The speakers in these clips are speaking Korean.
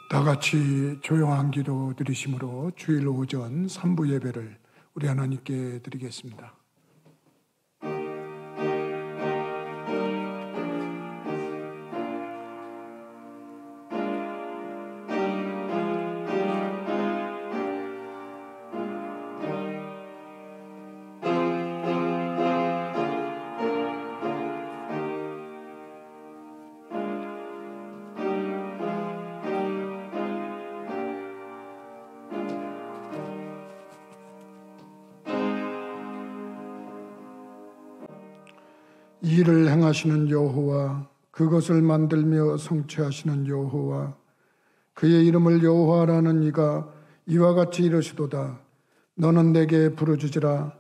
다 같이 조용한 기도 드리심으로 주일 오전 3부 예배를 우리 하나님께 드리겠습니다. 이 일을 행하시는 여호와, 그것을 만들며 성취하시는 여호와, 그의 이름을 여호와라는 이가 이와 같이 이르시도다. 너는 내게 부르짖으라.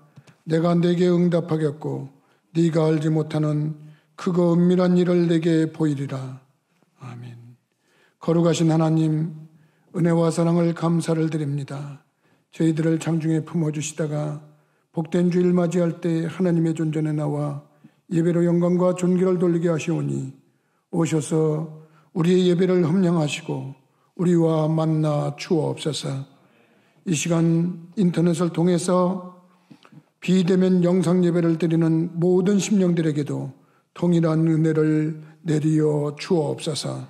내가 내게 응답하겠고 네가 알지 못하는 크고 은밀한 일을 내게 보이리라. 아멘. 거룩하신 하나님, 은혜와 사랑을 감사를 드립니다. 저희들을 장중에 품어주시다가 복된 주일 맞이할 때 하나님의 존전에 나와 예배로 영광과 존귀를 돌리게 하시오니 오셔서 우리의 예배를 흠령하시고 우리와 만나 주옵소서. 이 시간 인터넷을 통해서 비대면 영상 예배를 드리는 모든 심령들에게도 동일한 은혜를 내리어 주옵소서.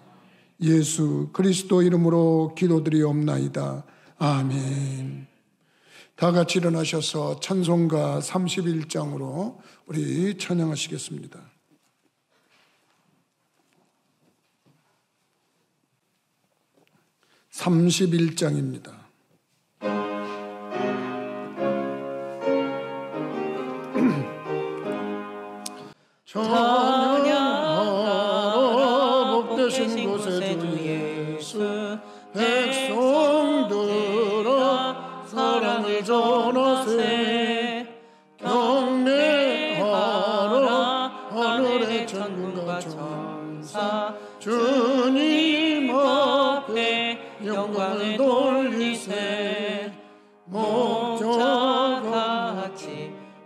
예수 그리스도 이름으로 기도드리옵나이다. 아멘. 다 같이 일어나셔서 찬송가 31장으로 우리 찬양하시겠습니다. (31장입니다) 찬양하라 복되신 곳에 주 예수, 백성들아 사랑을 전하세. 경배하라 하늘의 천군과 천사, 주님 앞에 영광을 돌리세. 목자같이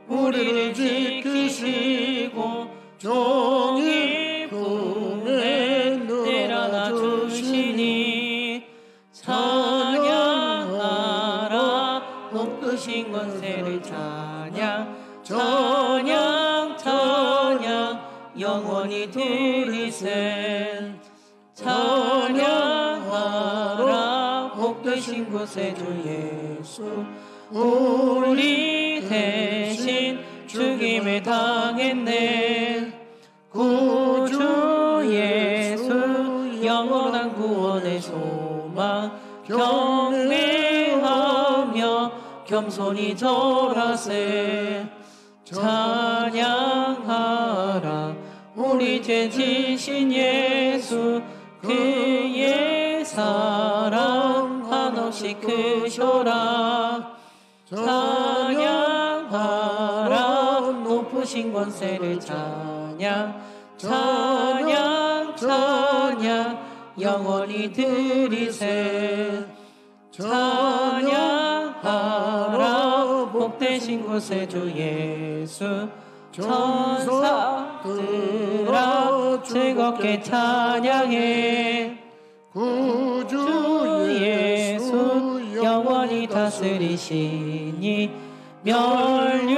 우리를 지키시고 종이 품에 내려놔 주시니, 찬양하라 복되신 권세를 찬양, 찬양 찬양 영원히 드리세. 찬양하라 복되신 곳에 주 예수, 우리 대신 죽임을 당했네. 구주 예수 영원한 구원의 소망, 경배하며 겸손히 절하세. 찬양하라 우리 죄 지신 예수, 그의 사랑 한없이 크셔라. 찬양하라 높으신 권세를 찬양, 찬양 찬양 영원히 드리세. 찬양하라 복되신 곳에 주 예수, 천사들아 즐겁게 찬양해. 구주 예수 영원히 다스리시니, 멸류관을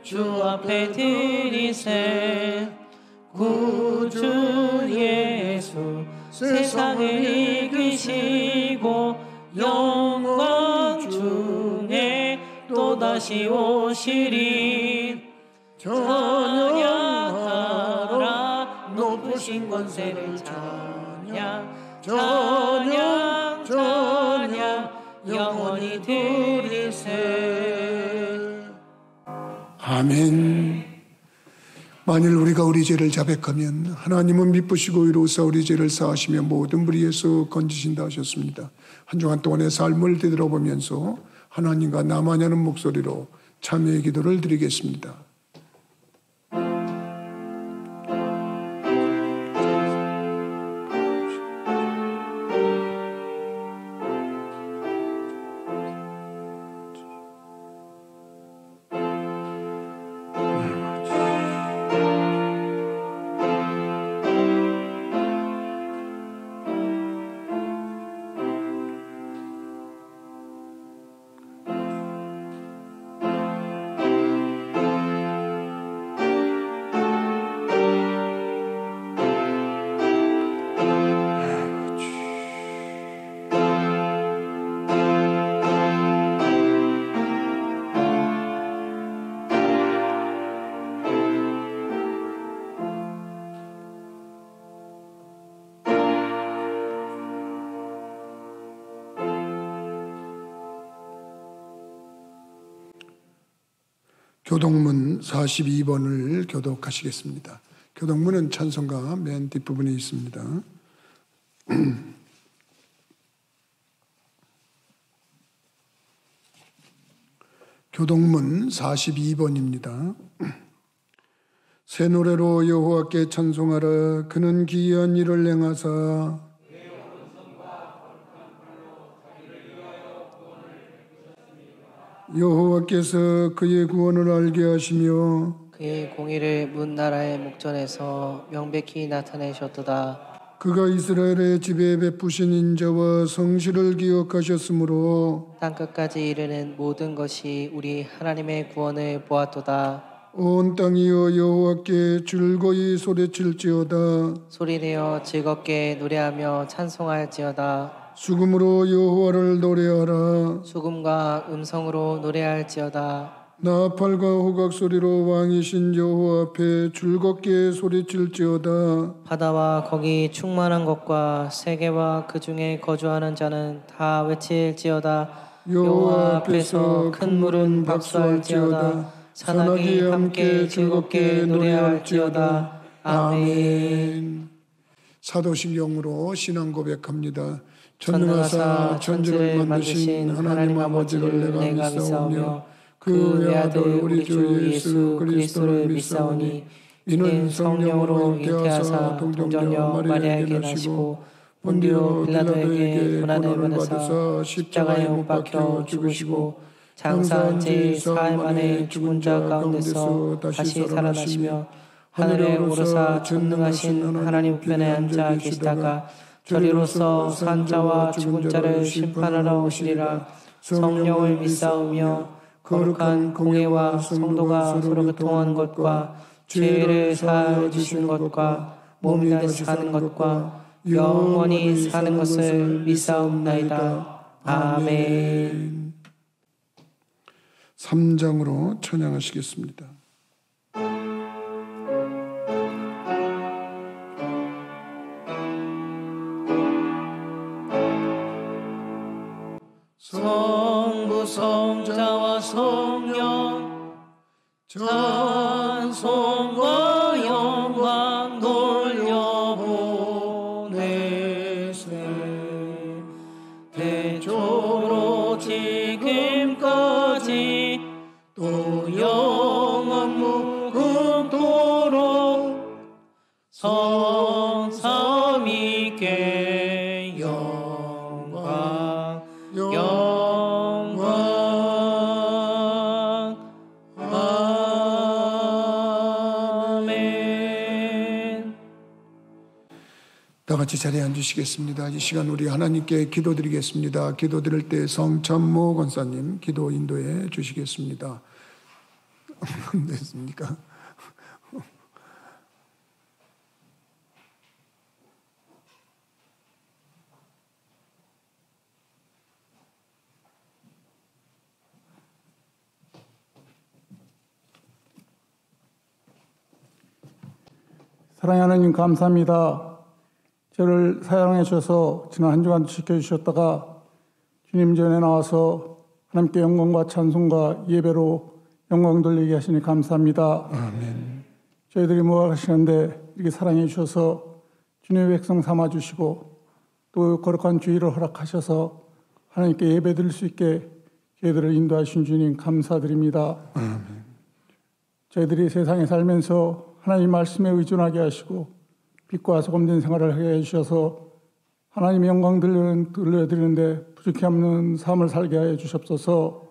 주 앞에 드리세. 구주 예수 세상을 이기시고 영광 중에 또다시 오시리. 찬양하라 높으신 권세를 찬양, 찬양 찬양 영원히 드리세. 아멘. 만일 우리가 우리 죄를 자백하면 하나님은 미쁘시고 의로우사 우리 죄를 사하시며 모든 불의에서 건지신다 하셨습니다. 한 주간 동안의 삶을 되돌아보면서 하나님과 나마냐는 목소리로 참회의 기도를 드리겠습니다. 교동문 42번을 교독하시겠습니다. 교동문은 찬송가 맨 뒷부분에 있습니다. 교동문 42번입니다. 새 노래로 여호와께 찬송하라. 그는 기이한 일을 행하사 여호와께서 그의 구원을 알게 하시며 그의 공의를 문 나라의 목전에서 명백히 나타내셨도다. 그가 이스라엘의 집에 베푸신 인자와 성실을 기억하셨으므로 땅끝까지 이르는 모든 것이 우리 하나님의 구원을 보았도다. 온 땅이여 여호와께 즐거이 소리칠지어다. 소리내어 즐겁게 노래하며 찬송할지어다. 수금으로 여호와를 노래하라. 수금과 음성으로 노래할지어다. 나팔과 호각 소리로 왕이신 여호와 앞에 즐겁게 소리칠지어다. 바다와 거기 충만한 것과 세계와 그 중에 거주하는 자는 다 외칠지어다. 여호와 앞에서 큰 물은 박수할지어다. 산악이 함께 즐겁게 노래할지어다. 아멘. 사도신경으로 신앙 고백합니다. 전능하사 천지를 만드신 하나님 아버지를 내가 믿사오며 그 외아들 우리 주 예수 그리스도를 믿사오니 이는 성령으로 잉태하사 동정녀 마리아에게 나시고 본디오 빌라도에게 고난을 받으사 십자가에 못 박혀 죽으시고 장사한 지 사흘 만에 죽은 자 가운데서 다시 살아나시며 하늘에 오르사 전능하신 하나님 우편에 앉아 계시다가 저리로서 산 자와 죽은 자를 심판하러 오시리라. 성령을 믿사오며 거룩한 공회와 성도가 서로 교통하는 것과 죄를 사하여 주시는 것과 몸이 다시 사는 것과 영원히 사는 것을 믿사옵나이다. 아멘. 3장으로 찬양하시겠습니다. 성부 성자와 성령 찬송과 영광 돌려보내세 대초로 지금까지 또 영원 무궁토록 성삼위께 영광 아멘. 다 같이 자리에 앉으시겠습니다. 이 시간 우리 하나님께 기도드리겠습니다. 기도드릴 때 성찬모 권사님 기도 인도해 주시겠습니다. 됐습니까? 사랑하는 하나님 감사합니다. 저를 사랑해 주셔서 지난 한 주간 지켜주셨다가 주님 전에 나와서 하나님께 영광과 찬송과 예배로 영광 돌리게 하시니 감사합니다. 아멘. 저희들이 모아가시는데 이렇게 사랑해 주셔서 주님의 백성 삼아주시고 또 거룩한 주의를 허락하셔서 하나님께 예배 드릴 수 있게 저희들을 인도하신 주님 감사드립니다. 아멘. 저희들이 세상에 살면서 하나님 말씀에 의존하게 하시고 빛과 소금된 생활을 하게 해주셔서 하나님의 영광 들려드리는데 부족히 없는 삶을 살게 하여 주시옵소서.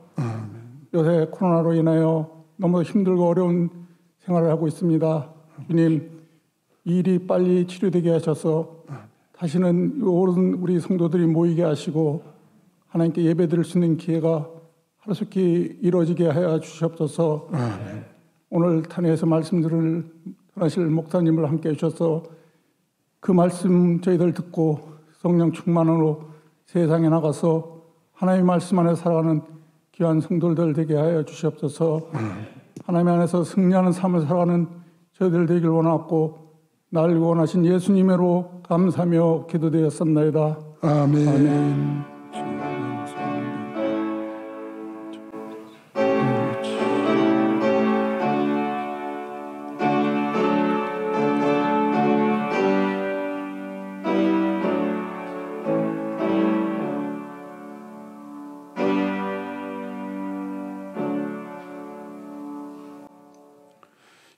요새 코로나로 인하여 너무 힘들고 어려운 생활을 하고 있습니다. 주님, 이 일이 빨리 치료되게 하셔서 다시는 옳은 우리 성도들이 모이게 하시고 하나님께 예배드릴 수 있는 기회가 하루속히 이루어지게 하여 주시옵소서. 오늘 탄핵에서 말씀들을 전하실 목사님을 함께 해주셔서 그 말씀 저희들 듣고 성령 충만으로 세상에 나가서 하나님의 말씀 안에 살아가는 귀한 성도들 되게 하여 주시옵소서. 하나님 안에서 승리하는 삶을 살아가는 저희들 되길 원하고 날 원하신 예수님으로 감사하며 기도되었습니다. 아멘. 아멘.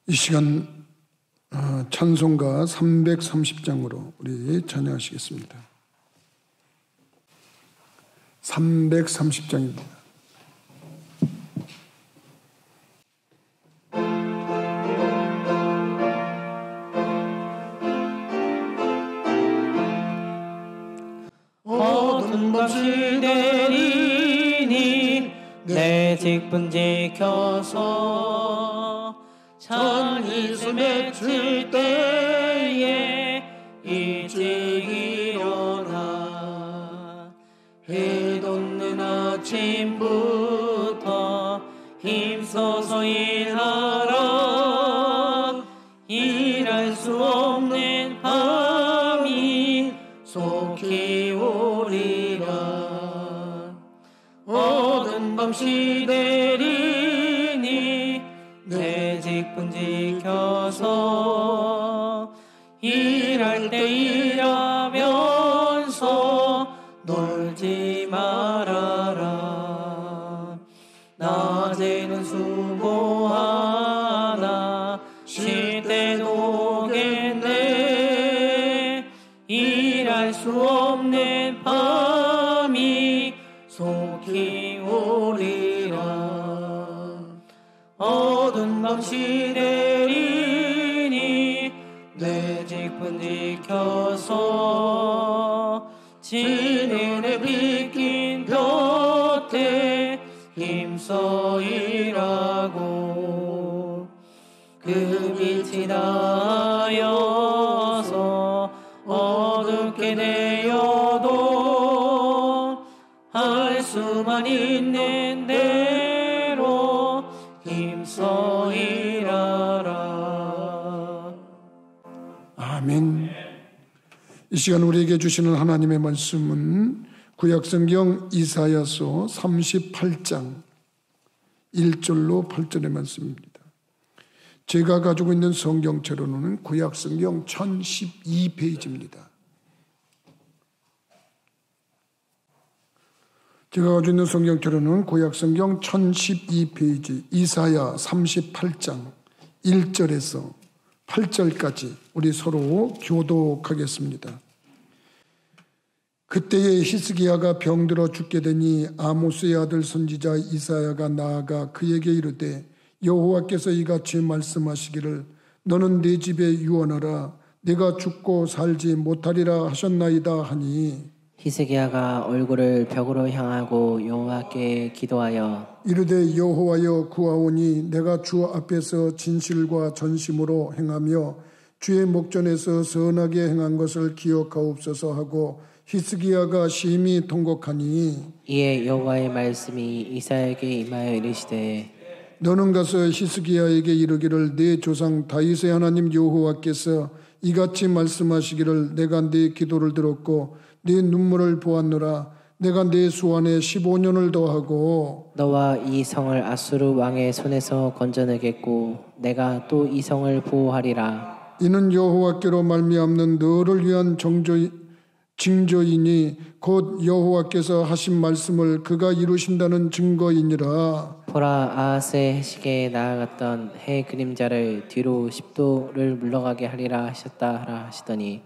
이 시간 찬송가 330장으로 우리 찬양하시겠습니다. 330장입니다. 어두운 밤시 내리니 내 직분 지켜서 찬이슬 맺힐 때에 일찍 일어나 해 돋는 아침부터 힘써서 일하라. 일할 수 없는 밤이 속히 오리라. 어두운 밤시 내리니 내 직분 지켜서 일할 때 일하면서 놀지 말아라. 낮에는 수고하나 쉴 때도 오겠네. 일할 수 없는 밤이 속히 오리라. 어두운 밤시 내리니 내 직분 지켜서 진은에 비낀 곁에 힘써 일하고 그 빛이 닿아여서 어둡게 되어도 할 수만 있는 대로 힘써 일하라. 아멘. 이 시간 우리에게 주시는 하나님의 말씀은 구약성경 이사야서 38장 1절로 8절의 말씀입니다. 제가 가지고 있는 성경책으로는 구약성경 1012페이지입니다. 제가 가지고 있는 성경책으로는 구약성경 1012페이지 이사야 38장 1절에서 8절까지 우리 서로 교독하겠습니다. 그때에 히스기야가 병들어 죽게 되니 아모스의 아들 선지자 이사야가 나아가 그에게 이르되 여호와께서 이같이 말씀하시기를 너는 내 집에 유언하라. 내가 죽고 살지 못하리라 하셨나이다 하니 히스기야가 얼굴을 벽으로 향하고 여호와께 기도하여 이르되 여호와여 구하오니 내가 주 앞에서 진실과 전심으로 행하며 주의 목전에서 선하게 행한 것을 기억하옵소서 하고 히스기야가 심히 통곡하니 이에 여호와의 말씀이 이사야에게 임하여 이르시되 너는 가서 히스기야에게 이르기를 내 조상 다윗의 하나님 여호와께서 이같이 말씀하시기를 내가 네 기도를 들었고 네 눈물을 보았노라. 내가 네 수완에 15년을 더하고 너와 이 성을 아수르 왕의 손에서 건져내겠고 내가 또 이 성을 보호하리라. 이는 여호와께로 말미암는 너를 위한 징조이니 곧 여호와께서 하신 말씀을 그가 이루신다는 증거이니라. 보라, 아하스의 해식에 나아갔던 해 그림자를 뒤로 10도를 물러가게 하리라 하셨다 하라 하시더니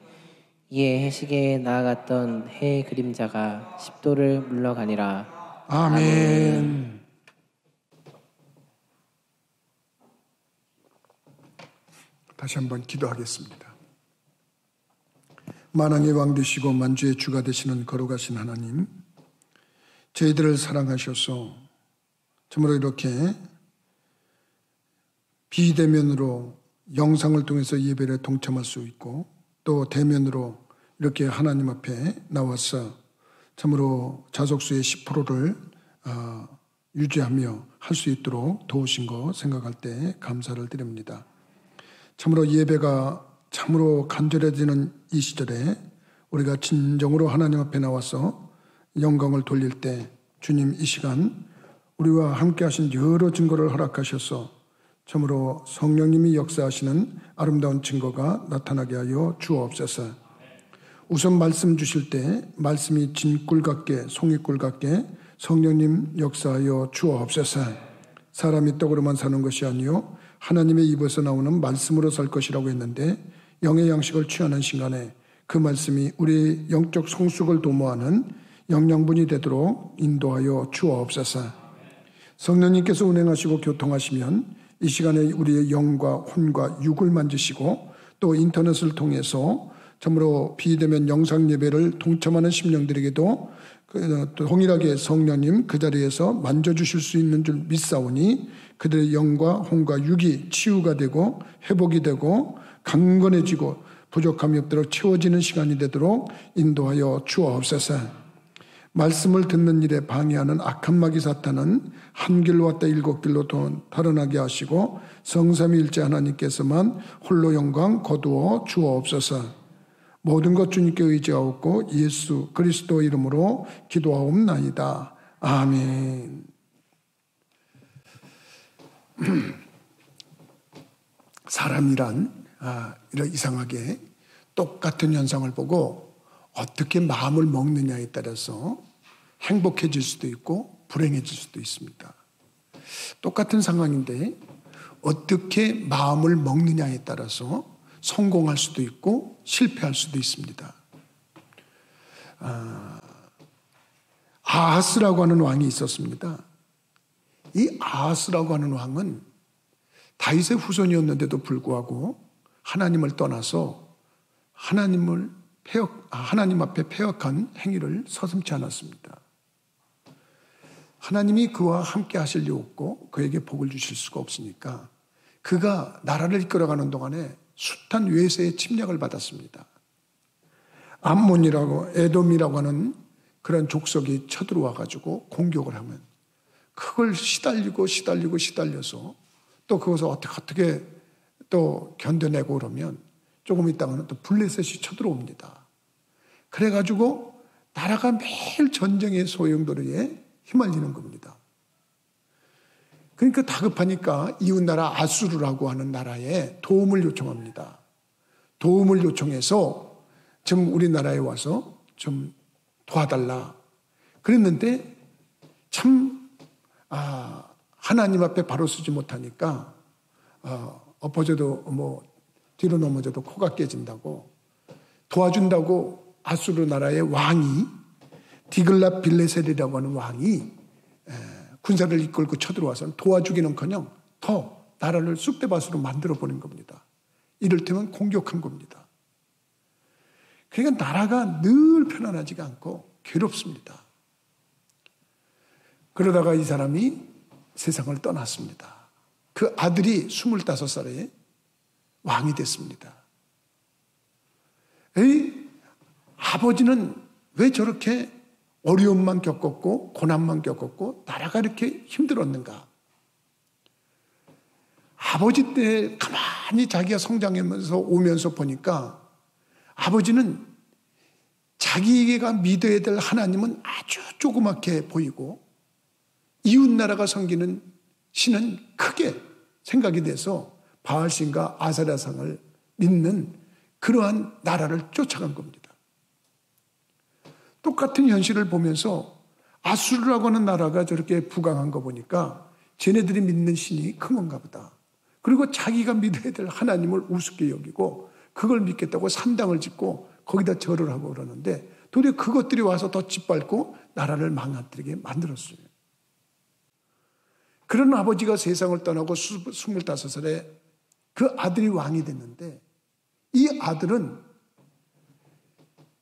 이에 해식에 나아갔던 해 그림자가 10도를 물러가니라. 아멘. 다시 한번 기도하겠습니다. 만왕의 왕 되시고 만주의 주가 되시는 거룩하신 하나님, 저희들을 사랑하셔서 참으로 이렇게 비대면으로 영상을 통해서 예배를 동참할 수 있고 또 대면으로 이렇게 하나님 앞에 나와서 참으로 자석수의 10%를 유지하며 할 수 있도록 도우신 거 생각할 때 감사를 드립니다. 참으로 예배가 참으로 간절해지는 이 시절에 우리가 진정으로 하나님 앞에 나와서 영광을 돌릴 때 주님 이 시간 우리와 함께 하신 여러 증거를 허락하셔서 참으로 성령님이 역사하시는 아름다운 증거가 나타나게 하여 주옵소서. 우선 말씀 주실 때 말씀이 진꿀 같게 송이꿀 같게 성령님 역사하여 주옵소서. 사람이 떡으로만 사는 것이 아니요 하나님의 입에서 나오는 말씀으로 살 것이라고 했는데, 영의 양식을 취하는 순간에 그 말씀이 우리의 영적 성숙을 도모하는 영양분이 되도록 인도하여 주옵소서. 성령님께서 운행하시고 교통하시면 이 시간에 우리의 영과 혼과 육을 만지시고, 또 인터넷을 통해서 참으로 비대면 영상 예배를 동참하는 심령들에게도 동일하게 성령님 그 자리에서 만져주실 수 있는 줄 믿사오니, 그들의 영과 혼과 육이 치유가 되고 회복이 되고 강건해지고 부족함이 없도록 채워지는 시간이 되도록 인도하여 주옵소서. 말씀을 듣는 일에 방해하는 악한 마귀 사탄은 한 길로 왔다 일곱 길로 달아나게 하시고, 성삼위일체 하나님께서만 홀로 영광 거두어 주옵소서. 모든 것 주님께 의지하옵고 예수 그리스도 이름으로 기도하옵나이다. 아멘. 사람이란 이런 이상하게 똑같은 현상을 보고 어떻게 마음을 먹느냐에 따라서 행복해질 수도 있고 불행해질 수도 있습니다. 똑같은 상황인데 어떻게 마음을 먹느냐에 따라서 성공할 수도 있고 실패할 수도 있습니다. 아하스라고 하는 왕이 있었습니다. 이 아하스라고 하는 왕은 다윗의 후손이었는데도 불구하고 하나님을 떠나서 하나님 앞에 패역한 행위를 서슴지 않았습니다. 하나님이 그와 함께 하실 리 없고 그에게 복을 주실 수가 없으니까 그가 나라를 이끌어가는 동안에 숱한 외세의 침략을 받았습니다. 암몬이라고 에돔이라고 하는 그런 족속이 쳐들어와 가지고 공격을 하면 그걸 시달려서 또 그것을 어떻게 또 견뎌내고 그러면 조금 있다가는 또 블레셋이 쳐들어옵니다. 그래가지고 나라가 매일 전쟁의 소용돌이에 휘말리는 겁니다. 그러니까 다급하니까 이웃나라 아수르라고 하는 나라에 도움을 요청합니다. 도움을 요청해서 좀 우리나라에 와서 좀 도와달라. 그랬는데 참 하나님 앞에 바로 서지 못하니까 엎어져도 뒤로 넘어져도 코가 깨진다고 도와준다고 아수르 나라의 왕이 디글랏 빌레셀이라고 하는 왕이 군사를 이끌고 쳐들어와서 도와주기는커녕 더 나라를 쑥대밭으로 만들어버린 겁니다. 이를테면 공격한 겁니다. 그러니까 나라가 늘 편안하지가 않고 괴롭습니다. 그러다가 이 사람이 세상을 떠났습니다. 그 아들이 25살에 왕이 됐습니다. 아버지는 왜 저렇게 어려움만 겪었고 고난만 겪었고 나라가 이렇게 힘들었는가? 아버지 때 가만히 자기가 성장하면서 오면서 보니까 아버지는 자기가 믿어야 될 하나님은 아주 조그맣게 보이고 이웃나라가 섬기는 신은 크게 생각이 돼서 바알신과 아세라상을 믿는 그러한 나라를 쫓아간 겁니다. 똑같은 현실을 보면서 아수르라고 하는 나라가 저렇게 부강한 거 보니까 쟤네들이 믿는 신이 큰 건가 보다. 그리고 자기가 믿어야 될 하나님을 우습게 여기고 그걸 믿겠다고 산당을 짓고 거기다 절을 하고 그러는데 도리어 그것들이 와서 더 짓밟고 나라를 망가뜨리게 만들었어요. 그런 아버지가 세상을 떠나고 25살에 그 아들이 왕이 됐는데 이 아들은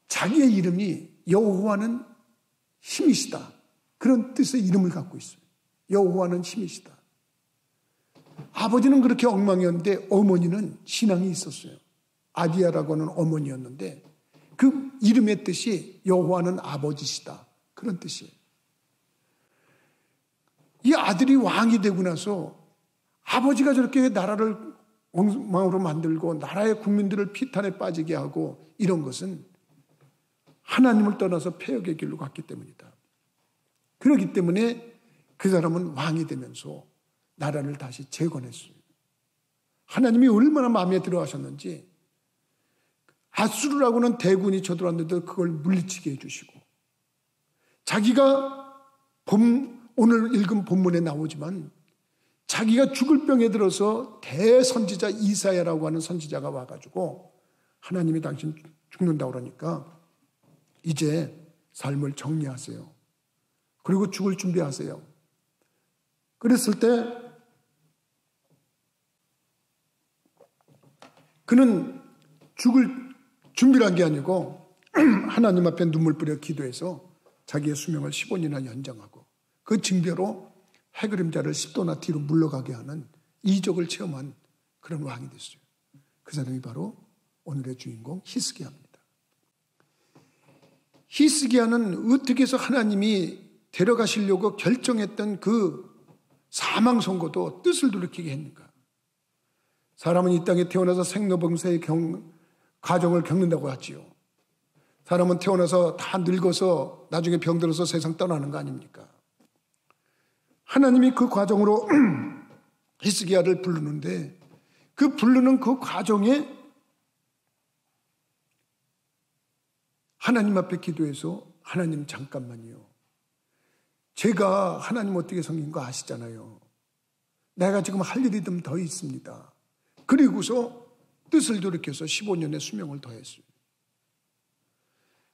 자기의 이름이 여호와는 힘이시다. 그런 뜻의 이름을 갖고 있어요. 여호와는 힘이시다. 아버지는 그렇게 엉망이었는데 어머니는 신앙이 있었어요. 아디아라고 하는 어머니였는데 그 이름의 뜻이 여호와는 아버지시다. 그런 뜻이에요. 이 아들이 왕이 되고 나서 아버지가 저렇게 나라를 엉망으로 만들고 나라의 국민들을 피탄에 빠지게 하고 이런 것은 하나님을 떠나서 패역의 길로 갔기 때문이다. 그렇기 때문에 그 사람은 왕이 되면서 나라를 다시 재건했어요. 하나님이 얼마나 마음에 들어 하셨는지 아수르라고는 대군이 쳐들어왔는데 그걸 물리치게 해주시고 자기가 오늘 읽은 본문에 나오지만 자기가 죽을 병에 들어서 대선지자 이사야라고 하는 선지자가 와가지고 하나님이 당신 죽는다고 그러니까 이제 삶을 정리하세요. 그리고 죽을 준비하세요. 그랬을 때 그는 죽을 준비를 한 게 아니고 하나님 앞에 눈물 뿌려 기도해서 자기의 수명을 15년이나 연장하고 그 징표로 해그림자를 10도나 뒤로 물러가게 하는 이적을 체험한 그런 왕이 됐어요. 그 사람이 바로 오늘의 주인공 히스기야입니다. 히스기야는 어떻게 해서 하나님이 데려가시려고 결정했던 그 사망 선고도 뜻을 돌이키게 했는가? 사람은 이 땅에 태어나서 생로병사의 과정을 겪는다고 하지요. 사람은 태어나서 다 늙어서 나중에 병들어서 세상 떠나는 거 아닙니까? 하나님이 그 과정으로 히스기야를 부르는데 그 부르는 그 과정에 하나님 앞에 기도해서 하나님 잠깐만요. 제가 하나님 어떻게 섬긴 거 아시잖아요. 내가 지금 할 일이 좀 더 있습니다. 그리고서 뜻을 돌이켜서 15년의 수명을 더했어요.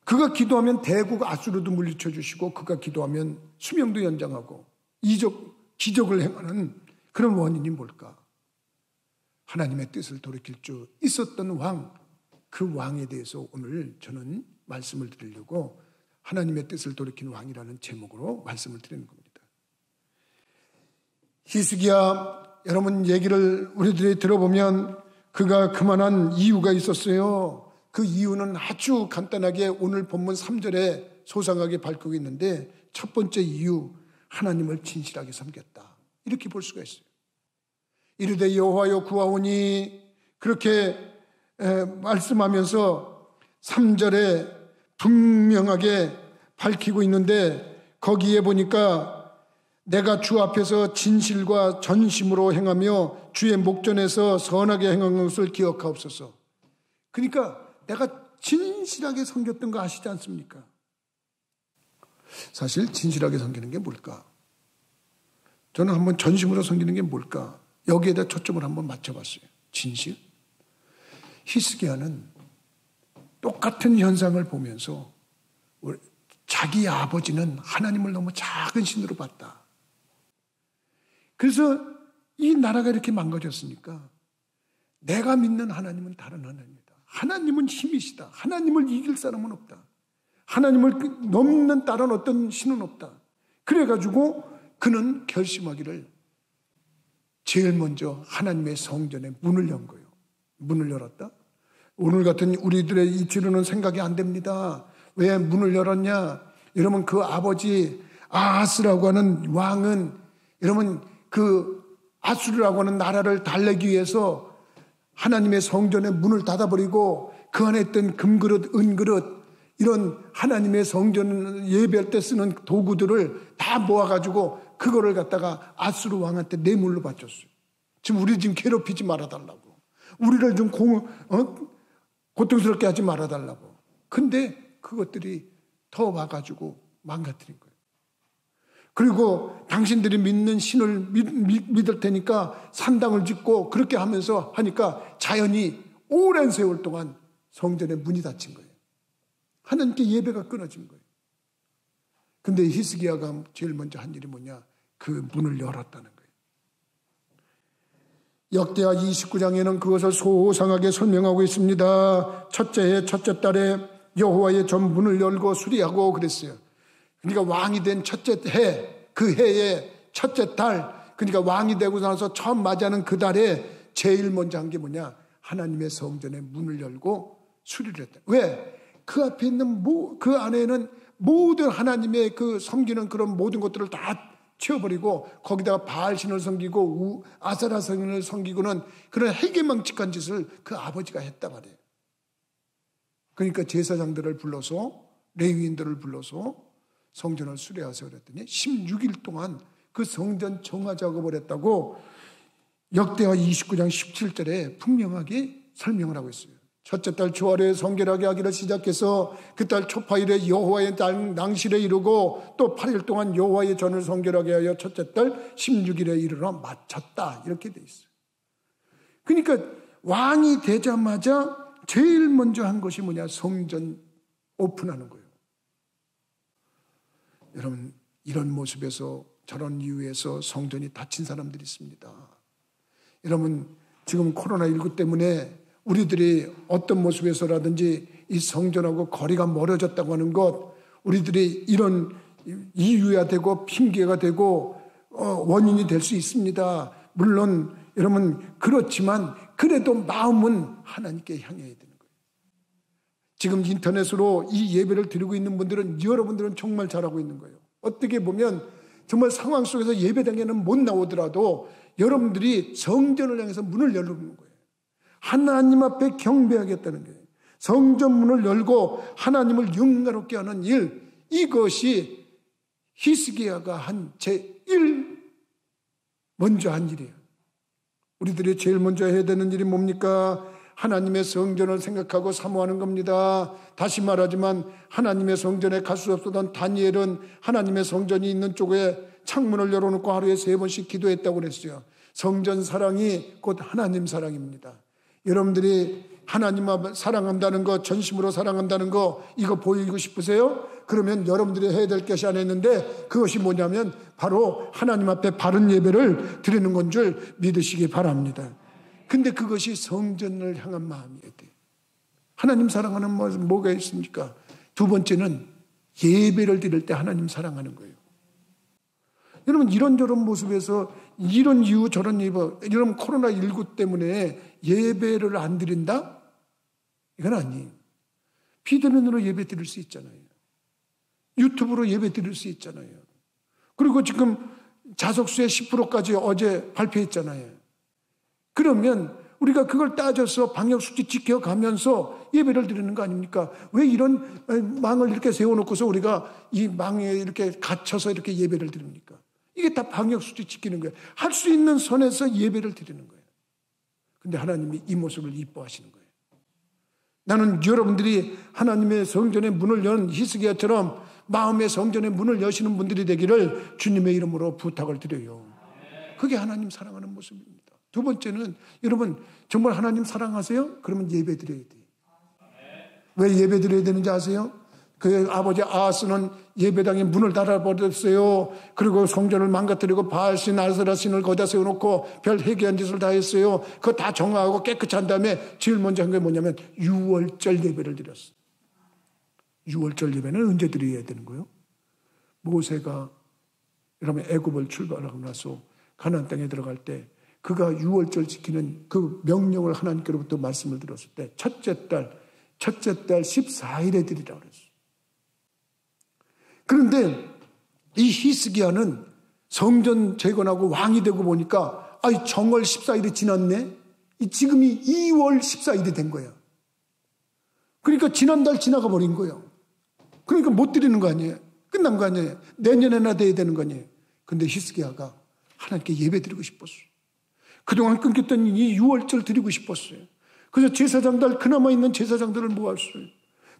그가 기도하면 대국 아수르도 물리쳐 주시고 그가 기도하면 수명도 연장하고 기적을 행하는 그런 원인이 뭘까? 하나님의 뜻을 돌이킬 줄 있었던 왕, 그 왕에 대해서 오늘 저는 말씀을 드리려고 하나님의 뜻을 돌이킨 왕이라는 제목으로 말씀을 드리는 겁니다. 히스기야, 여러분 얘기를 우리들이 들어보면 그가 그만한 이유가 있었어요. 그 이유는 아주 간단하게 오늘 본문 3절에 소상하게 밝히고 있는데 첫 번째 이유, 하나님을 진실하게 섬겼다. 이렇게 볼 수가 있어요. 이르되 여호와여 구하오니 그렇게 말씀하면서 3절에 분명하게 밝히고 있는데 거기에 보니까 내가 주 앞에서 진실과 전심으로 행하며 주의 목전에서 선하게 행한 것을 기억하옵소서. 그러니까 내가 진실하게 섬겼던 거 아시지 않습니까? 사실 진실하게 섬기는 게 뭘까? 저는 한번 전심으로 섬기는 게 뭘까? 여기에다 초점을 한번 맞춰봤어요. 진실? 히스기야는 똑같은 현상을 보면서 자기 아버지는 하나님을 너무 작은 신으로 봤다. 그래서 이 나라가 이렇게 망가졌으니까 내가 믿는 하나님은 다른 하나님이다. 하나님은 힘이시다. 하나님을 이길 사람은 없다. 하나님을 넘는 다른 어떤 신은 없다. 그래가지고 그는 결심하기를 제일 먼저 하나님의 성전에 문을 연 거예요. 문을 열었다? 오늘 같은 우리들의 이치로는 생각이 안 됩니다. 왜 문을 열었냐? 여러분 그 아버지 아하스라고 하는 왕은 여러분 그 아수르라고 하는 나라를 달래기 위해서 하나님의 성전에 문을 닫아버리고 그 안에 있던 금그릇, 은그릇 이런 하나님의 성전 예배할 때 쓰는 도구들을 다 모아가지고 그거를 갖다가 아수르 왕한테 뇌물로 바쳤어요. 지금 우리 지금 괴롭히지 말아달라고. 우리를 좀 고통스럽게 하지 말아달라고. 근데 그것들이 더 와가지고 망가뜨린 거예요. 그리고 당신들이 믿는 신을 믿을 테니까 산당을 짓고 그렇게 하면서 하니까 자연히 오랜 세월 동안 성전에 문이 닫힌 거예요. 하나님께 예배가 끊어진 거예요. 근데 히스기야가 제일 먼저 한 일이 뭐냐? 그 문을 열었다는 거예요. 역대하 29장에는 그것을 소상하게 설명하고 있습니다. 첫째 해 첫째 달에 여호와의 전 문을 열고 수리하고 그랬어요. 그러니까 왕이 된 첫째 해, 그 해의 첫째 달, 그러니까 왕이 되고 나서 처음 맞이하는 그 달에 제일 먼저 한 게 뭐냐? 하나님의 성전에 문을 열고 수리를 했다. 왜? 그 앞에 있는 그 안에는 모든 하나님의 그 섬기는 그런 모든 것들을 다 치워버리고 거기다가 바알신을 섬기고 아세라신을 섬기고는 그런 해괴망측한 짓을 그 아버지가 했다 말이에요. 그러니까 제사장들을 불러서 레위인들을 불러서 성전을 수리하세요 그랬더니 16일 동안 그 성전 정화 작업을 했다고 역대하 29장 17절에 분명하게 설명을 하고 있어요. 첫째 달 초하루에 성결하게 하기를 시작해서 그 달 초파일에 여호와의 낭실에 이르고 또 8일 동안 여호와의 전을 성결하게 하여 첫째 달 16일에 이르러 마쳤다. 이렇게 돼 있어요. 그러니까 왕이 되자마자 제일 먼저 한 것이 뭐냐? 성전 오픈하는 거예요. 여러분, 이런 모습에서 저런 이유에서 성전이 닫힌 사람들이 있습니다. 여러분, 지금 코로나19 때문에 우리들이 어떤 모습에서라든지 이 성전하고 거리가 멀어졌다고 하는 것, 우리들이 이런 이유야 되고 핑계가 되고 원인이 될 수 있습니다. 물론 여러분 그렇지만 그래도 마음은 하나님께 향해야 되는 거예요. 지금 인터넷으로 이 예배를 드리고 있는 분들은, 여러분들은 정말 잘하고 있는 거예요. 어떻게 보면 정말 상황 속에서 예배당에는 못 나오더라도 여러분들이 성전을 향해서 문을 열는 거예요. 하나님 앞에 경배하겠다는 거예요. 성전 문을 열고 하나님을 영광롭게 하는 일, 이것이 히스기야가 한 제1 먼저 한 일이에요. 우리들이 제일 먼저 해야 되는 일이 뭡니까? 하나님의 성전을 생각하고 사모하는 겁니다. 다시 말하지만 하나님의 성전에 갈 수 없었던 다니엘은 하나님의 성전이 있는 쪽에 창문을 열어놓고 하루에 3번씩 기도했다고 그랬어요. 성전 사랑이 곧 하나님 사랑입니다. 여러분들이 하나님을 사랑한다는 거, 전심으로 사랑한다는 거, 이거 보이고 싶으세요? 그러면 여러분들이 해야 될 것이 하나 있는데, 그것이 뭐냐면 바로 하나님 앞에 바른 예배를 드리는 건 줄 믿으시기 바랍니다. 근데 그것이 성전을 향한 마음이어야 돼요. 하나님 사랑하는 뭐가 있습니까? 두 번째는 예배를 드릴 때 하나님 사랑하는 거예요. 여러분, 이런저런 모습에서 이런 이유 저런 이유, 여러분 코로나19 때문에 예배를 안 드린다? 이건 아니에요. 비대면으로 예배 드릴 수 있잖아요. 유튜브로 예배 드릴 수 있잖아요. 그리고 지금 자석수의 10%까지 어제 발표했잖아요. 그러면 우리가 그걸 따져서 방역수칙 지켜가면서 예배를 드리는 거 아닙니까? 왜 이런 망을 이렇게 세워놓고서 우리가 이 망에 이렇게 갇혀서 이렇게 예배를 드립니까? 이게 다 방역수칙 지키는 거예요. 할 수 있는 선에서 예배를 드리는 거예요. 근데 하나님이 이 모습을 이뻐하시는 거예요. 나는 여러분들이 하나님의 성전의 문을 연 히스기야처럼 마음의 성전의 문을 여시는 분들이 되기를 주님의 이름으로 부탁을 드려요. 그게 하나님 사랑하는 모습입니다. 두 번째는, 여러분 정말 하나님 사랑하세요? 그러면 예배 드려야 돼요. 왜 예배 드려야 되는지 아세요? 그 아버지 아하스는 예배당에 문을 닫아버렸어요. 그리고 성전을 망가뜨리고 바알신, 아세라신을 거기다 세워놓고 별 해괴한 짓을 다 했어요. 그거 다 정화하고 깨끗이 한 다음에 제일 먼저 한 게 뭐냐면 6월절 예배를 드렸어요. 6월절 예배는 언제 드려야 되는 거예요? 모세가 여러분 애굽을 출발하고 나서 가나안 땅에 들어갈 때 그가 6월절 지키는 그 명령을 하나님께로부터 말씀을 들었을 때 첫째 달 14일에 드리라 그랬어요. 그런데 이 히스기야는 성전 재건하고 왕이 되고 보니까 정월 14일이 지났네. 지금이 2월 14일이 된 거야. 그러니까 지난달 지나가 버린 거예요. 그러니까 못 드리는 거 아니에요. 끝난 거 아니에요. 내년에나 돼야 되는 거 아니에요. 근데 히스기야가 하나님께 예배 드리고 싶었어요. 그동안 끊겼던 이 6월절 드리고 싶었어요. 그래서 제사장들, 그나마 있는 제사장들을 모았어요.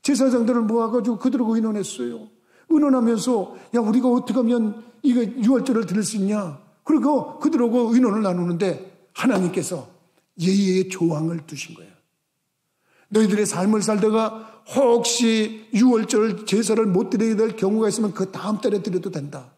제사장들을 모아가지고 그들하고 의논했어요. 의논하면서 우리가 어떻게 하면 이거 6월절을 드릴 수 있냐. 그리고 그들하고 의논을 나누는데 하나님께서 예의의 조항을 두신 거예요. 너희들의 삶을 살다가 혹시 6월절 제사를 못 드려야 될 경우가 있으면 그 다음 달에 드려도 된다.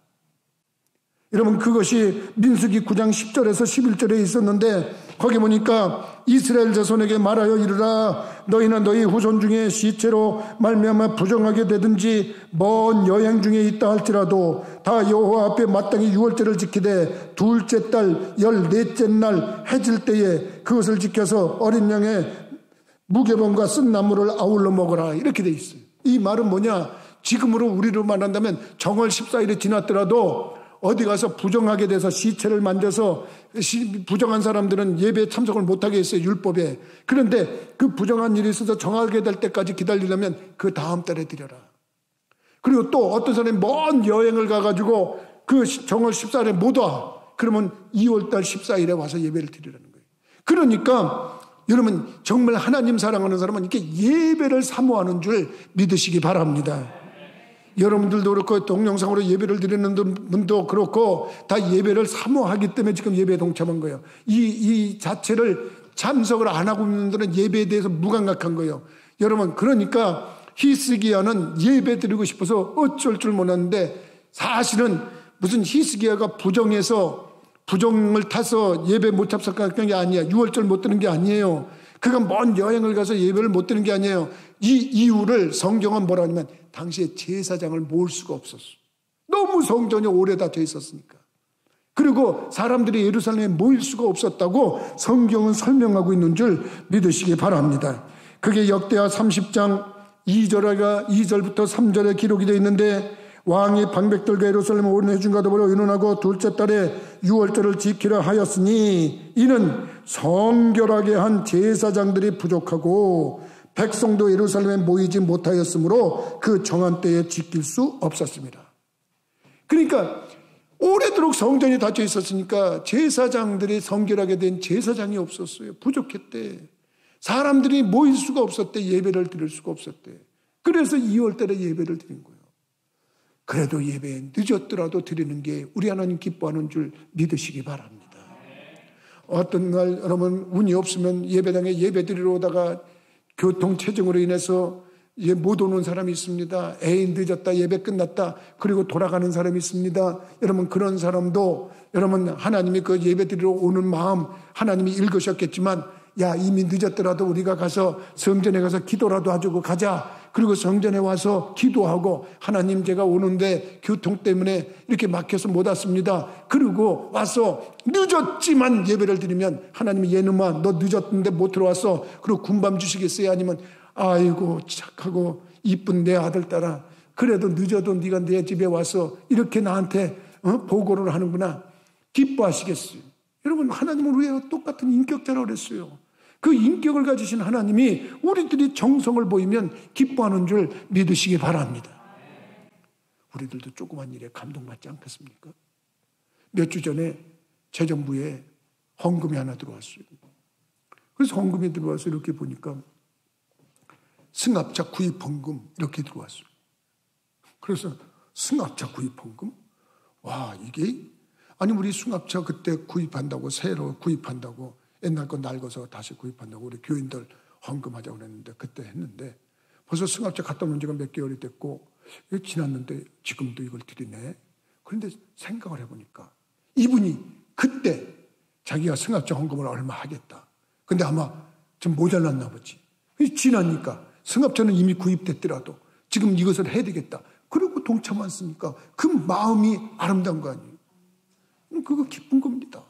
여러분, 그것이 민수기 9장 10절에서 11절에 있었는데 거기 보니까 이스라엘 자손에게 말하여 이르라. 너희나 너희 후손 중에 시체로 말미암아 부정하게 되든지 먼 여행 중에 있다 할지라도 다 여호와 앞에 마땅히 6월절을 지키되 둘째 달 14째 날 해질 때에 그것을 지켜서 어린 양의 무게범과 쓴 나무를 아울러 먹어라. 이렇게 돼 있어요. 이 말은 뭐냐? 지금으로 우리로 말한다면 정월 14일이 지났더라도 어디 가서 부정하게 돼서 시체를 만져서 부정한 사람들은 예배에 참석을 못하게 했어요. 율법에. 그런데 그 부정한 일이 있어서 정하게 될 때까지 기다리려면 그 다음 달에 드려라. 그리고 또 어떤 사람이 먼 여행을 가가지고 그 정월 14일에 못 와. 그러면 2월달 14일에 와서 예배를 드리라는 거예요. 그러니까 여러분 정말 하나님 사랑하는 사람은 이렇게 예배를 사모하는 줄 믿으시기 바랍니다. 여러분들도 그렇고 동영상으로 예배를 드리는 분도 그렇고 다 예배를 사모하기 때문에 지금 예배에 동참한 거예요. 이 자체를 참석을 안 하고 있는 분들은 예배에 대해서 무감각한 거예요. 여러분 그러니까 히스기야는 예배 드리고 싶어서 어쩔 줄 몰랐는데 사실은 무슨 히스기야가 부정을 타서 예배 못 참석한 게 아니야. 유월절 못 드는 게 아니에요. 그가 먼 여행을 가서 예배를 못 드는 게 아니에요. 이 이유를 성경은 뭐라 하냐면 당시에 제사장을 모을 수가 없었어. 너무 성전이 오래 닫혀 있었으니까. 그리고 사람들이 예루살렘에 모일 수가 없었다고 성경은 설명하고 있는 줄 믿으시기 바랍니다. 그게 역대하 30장 2절부터 3절에 기록이 되어 있는데 왕이 방백들과 예루살렘 온 회중과 더불어 의논하고 둘째 달에 유월절을 지키려 하였으니 이는 성결하게 한 제사장들이 부족하고 백성도 예루살렘에 모이지 못하였으므로 그 정한 때에 지킬 수 없었습니다. 그러니까 오래도록 성전이 닫혀 있었으니까 제사장들이 성결하게 된 제사장이 없었어요. 부족했대. 사람들이 모일 수가 없었대. 예배를 드릴 수가 없었대. 그래서 2월달에 예배를 드린 거예요. 그래도 예배에 늦었더라도 드리는 게 우리 하나님 기뻐하는 줄 믿으시기 바랍니다. 어떤 날 여러분 운이 없으면 예배당에 예배 드리러 오다가 교통체증으로 인해서 못 오는 사람이 있습니다. 애인 늦었다, 예배 끝났다, 그리고 돌아가는 사람이 있습니다. 여러분 그런 사람도 여러분 하나님이 그 예배 드리러 오는 마음 하나님이 읽으셨겠지만 야 이미 늦었더라도 우리가 가서 성전에 가서 기도라도 하자고 가자. 그리고 성전에 와서 기도하고 하나님 제가 오는데 교통 때문에 이렇게 막혀서 못 왔습니다. 그리고 와서 늦었지만 예배를 드리면 하나님이 얘놈아 너 늦었는데 못 들어왔어. 그리고 군밤 주시겠어요? 아니면 아이고 착하고 이쁜 내 아들딸아 그래도 늦어도 네가 내 집에 와서 이렇게 나한테 보고를 하는구나. 기뻐하시겠어요? 여러분 하나님은 왜 똑같은 인격자라고 그랬어요? 그 인격을 가지신 하나님이 우리들이 정성을 보이면 기뻐하는 줄 믿으시기 바랍니다. 우리들도 조그만 일에 감동받지 않겠습니까? 몇 주 전에 재정부에 헌금이 하나 들어왔어요. 그래서 헌금이 들어와서 이렇게 보니까 승합차 구입 헌금 이렇게 들어왔어요. 그래서 승합차 구입 헌금? 와 이게 아니 우리 승합차 그때 구입한다고 새로 구입한다고 옛날 거 낡아서 다시 구입한다고 우리 교인들 헌금하자고 그랬는데 그때 했는데 벌써 승합차 갔다 온 지가 몇 개월이 됐고 지났는데 지금도 이걸 드리네. 그런데 생각을 해보니까 이분이 그때 자기가 승합차 헌금을 얼마 하겠다. 근데 아마 좀 모자랐나 보지. 지나니까 승합차는 이미 구입됐더라도 지금 이것을 해야 되겠다. 그리고 동참했으니까 그 마음이 아름다운 거 아니에요. 그거 기쁜 겁니다.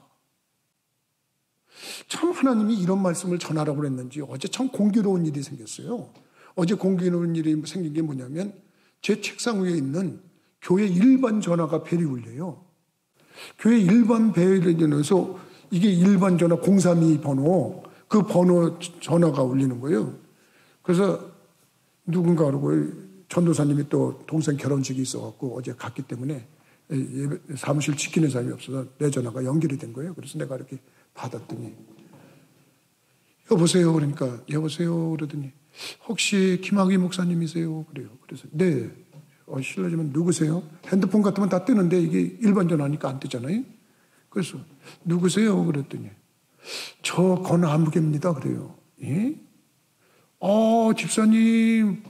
참 하나님이 이런 말씀을 전하라고 그랬는지 어제 참 공교로운 일이 생겼어요. 어제 공교로운 일이 생긴 게 뭐냐면 제 책상 위에 있는 교회 일반 전화가 벨이 울려요. 교회 일반 벨이 울려서 이게 일반 전화 032 번호 그 번호 전화가 울리는 거예요. 그래서 누군가 그러고 전도사님이 또 동생 결혼식이 있어갖고 어제 갔기 때문에 사무실 지키는 사람이 없어서 내 전화가 연결이 된 거예요. 그래서 내가 이렇게 받았더니 여보세요 그러니까 여보세요 그러더니 혹시 김학의 목사님이세요? 그래요. 그래서 네. 실례지만 누구세요? 핸드폰 같으면 다 뜨는데 이게 일반 전화니까 안 뜨잖아요. 그래서 누구세요? 그랬더니 저 권아무개입니다. 그래요. 예? 집사님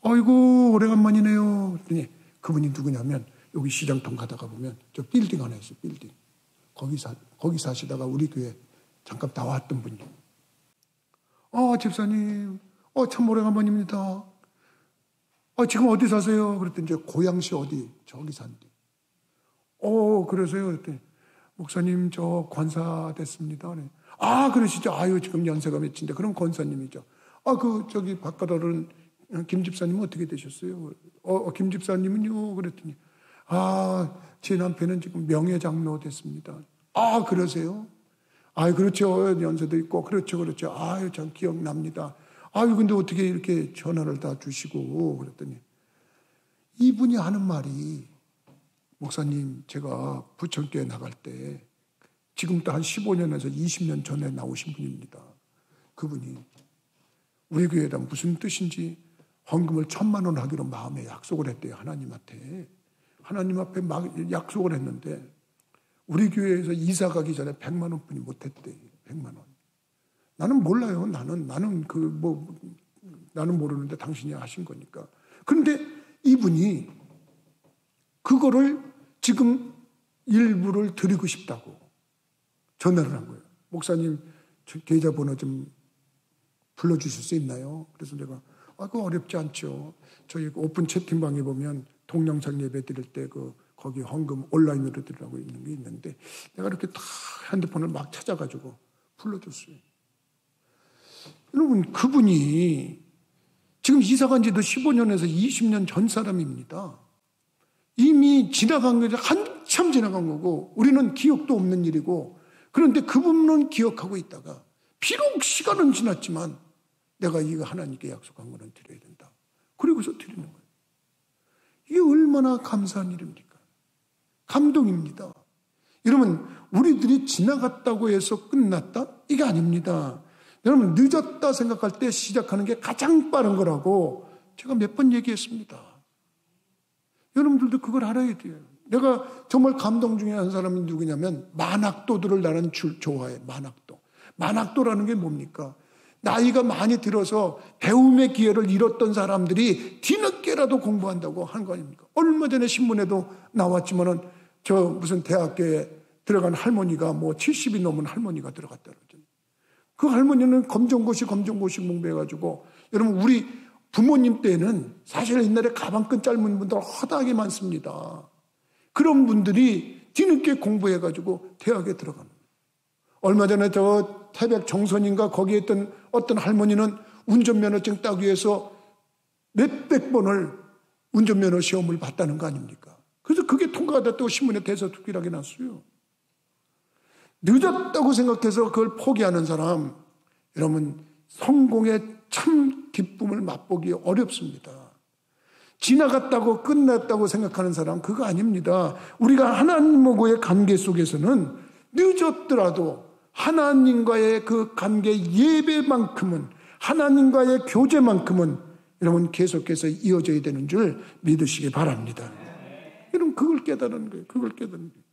아이고 오래간만이네요. 그랬더니 그분이 누구냐면 여기 시장통 가다가 보면 저 빌딩 하나 있어요. 빌딩. 거기 사시다가 우리 교회 잠깐 나왔던 분이에요. 집사님 참 오래간만입니다. 지금 어디 사세요? 그랬더니 이제 고양시 어디 저기 산대. 그러세요? 그랬더니 목사님 저 권사 됐습니다. 그러시죠. 지금 연세가 몇인데 그럼 권사님이죠. 저기 바깥으로는 김 집사님은 어떻게 되셨어요? 김 집사님은요? 그랬더니 제 남편은 지금 명예장로 됐습니다. 그러세요? 그렇죠. 연세도 있고 그렇죠. 참 기억납니다. 근데 어떻게 이렇게 전화를 다 주시고 그랬더니 이분이 하는 말이 목사님 제가 부천교회 나갈 때 지금부터 한 15년에서 20년 전에 나오신 분입니다. 그분이 우리 교회에다 무슨 뜻인지 헌금을 1,000만 원 하기로 마음에 약속을 했대요. 하나님한테. 하나님 앞에 막 약속을 했는데 우리 교회에서 이사 가기 전에 100만 원뿐이 못했대. 100만 원. 나는 몰라요. 나는 나는 모르는데 당신이 하신 거니까. 그런데 이분이 그거를 지금 일부를 드리고 싶다고 전화를 한 거예요. 목사님, 계좌번호 좀 불러주실 수 있나요? 그래서 내가 그거 어렵지 않죠. 저희 오픈 채팅방에 보면 동영상 예배 드릴 때 거기 헌금 온라인으로 드리라고 있는 게 있는데 내가 이렇게 다 핸드폰을 막 찾아가지고 불러줬어요. 여러분, 그분이 지금 이사 간 지도 15년에서 20년 전 사람입니다. 이미 지나간 거죠. 한참 지나간 거고 우리는 기억도 없는 일이고 그런데 그분은 기억하고 있다가 비록 시간은 지났지만 내가 이거 하나님께 약속한 거는 드려야 된다. 그리고서 드리는 거예요. 이게 얼마나 감사한 일입니까? 감동입니다. 여러분, 우리들이 지나갔다고 해서 끝났다? 이게 아닙니다. 여러분, 늦었다 생각할 때 시작하는 게 가장 빠른 거라고 제가 몇 번 얘기했습니다. 여러분들도 그걸 알아야 돼요. 내가 정말 감동 중에 한 사람이 누구냐면 만학도들을 나는 좋아해. 만학도라는 게 뭡니까? 나이가 많이 들어서 배움의 기회를 잃었던 사람들이 뒤늦게라도 공부한다고 한 거 아닙니까? 얼마 전에 신문에도 나왔지만은 저 무슨 대학교에 들어간 할머니가 70이 넘은 할머니가 들어갔다 그러죠. 그 할머니는 검정고시 공부해가지고 여러분 우리 부모님 때는 사실 옛날에 가방끈 짧은 분들 허다하게 많습니다. 그런 분들이 뒤늦게 공부해가지고 대학에 들어가는 거예요. 얼마 전에 저 태백 정선인가 거기에 있던 어떤 할머니는 운전면허증 따기 위해서 몇백 번을 운전면허 시험을 봤다는 거 아닙니까? 그래서 그게 통과됐다고 신문에 대서특필하게 났어요. 늦었다고 생각해서 그걸 포기하는 사람, 여러분 성공의 참 기쁨을 맛보기 어렵습니다. 지나갔다고 끝났다고 생각하는 사람 그거 아닙니다. 우리가 하나님과의 관계 속에서는 늦었더라도 하나님과의 그 관계 예배만큼은 하나님과의 교제만큼은 여러분 계속해서 이어져야 되는 줄 믿으시기 바랍니다. 여러분 그걸 깨달은 거예요. 그걸 깨달은 거예요.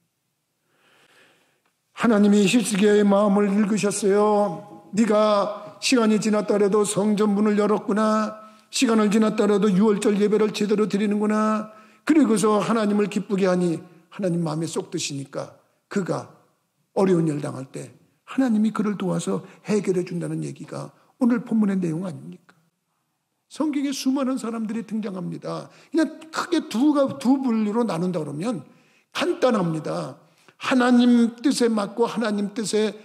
하나님이 히스기야의 마음을 읽으셨어요. 네가 시간이 지났더라도 성전 문을 열었구나. 시간을 지났더라도 유월절 예배를 제대로 드리는구나. 그리고서 하나님을 기쁘게 하니 하나님 마음에 쏙 드시니까 그가 어려운 일 당할 때 하나님이 그를 도와서 해결해 준다는 얘기가 오늘 본문의 내용 아닙니까? 성경에 수많은 사람들이 등장합니다. 그냥 크게 두 분류로 나눈다 그러면 간단합니다. 하나님 뜻에 맞고 하나님 뜻에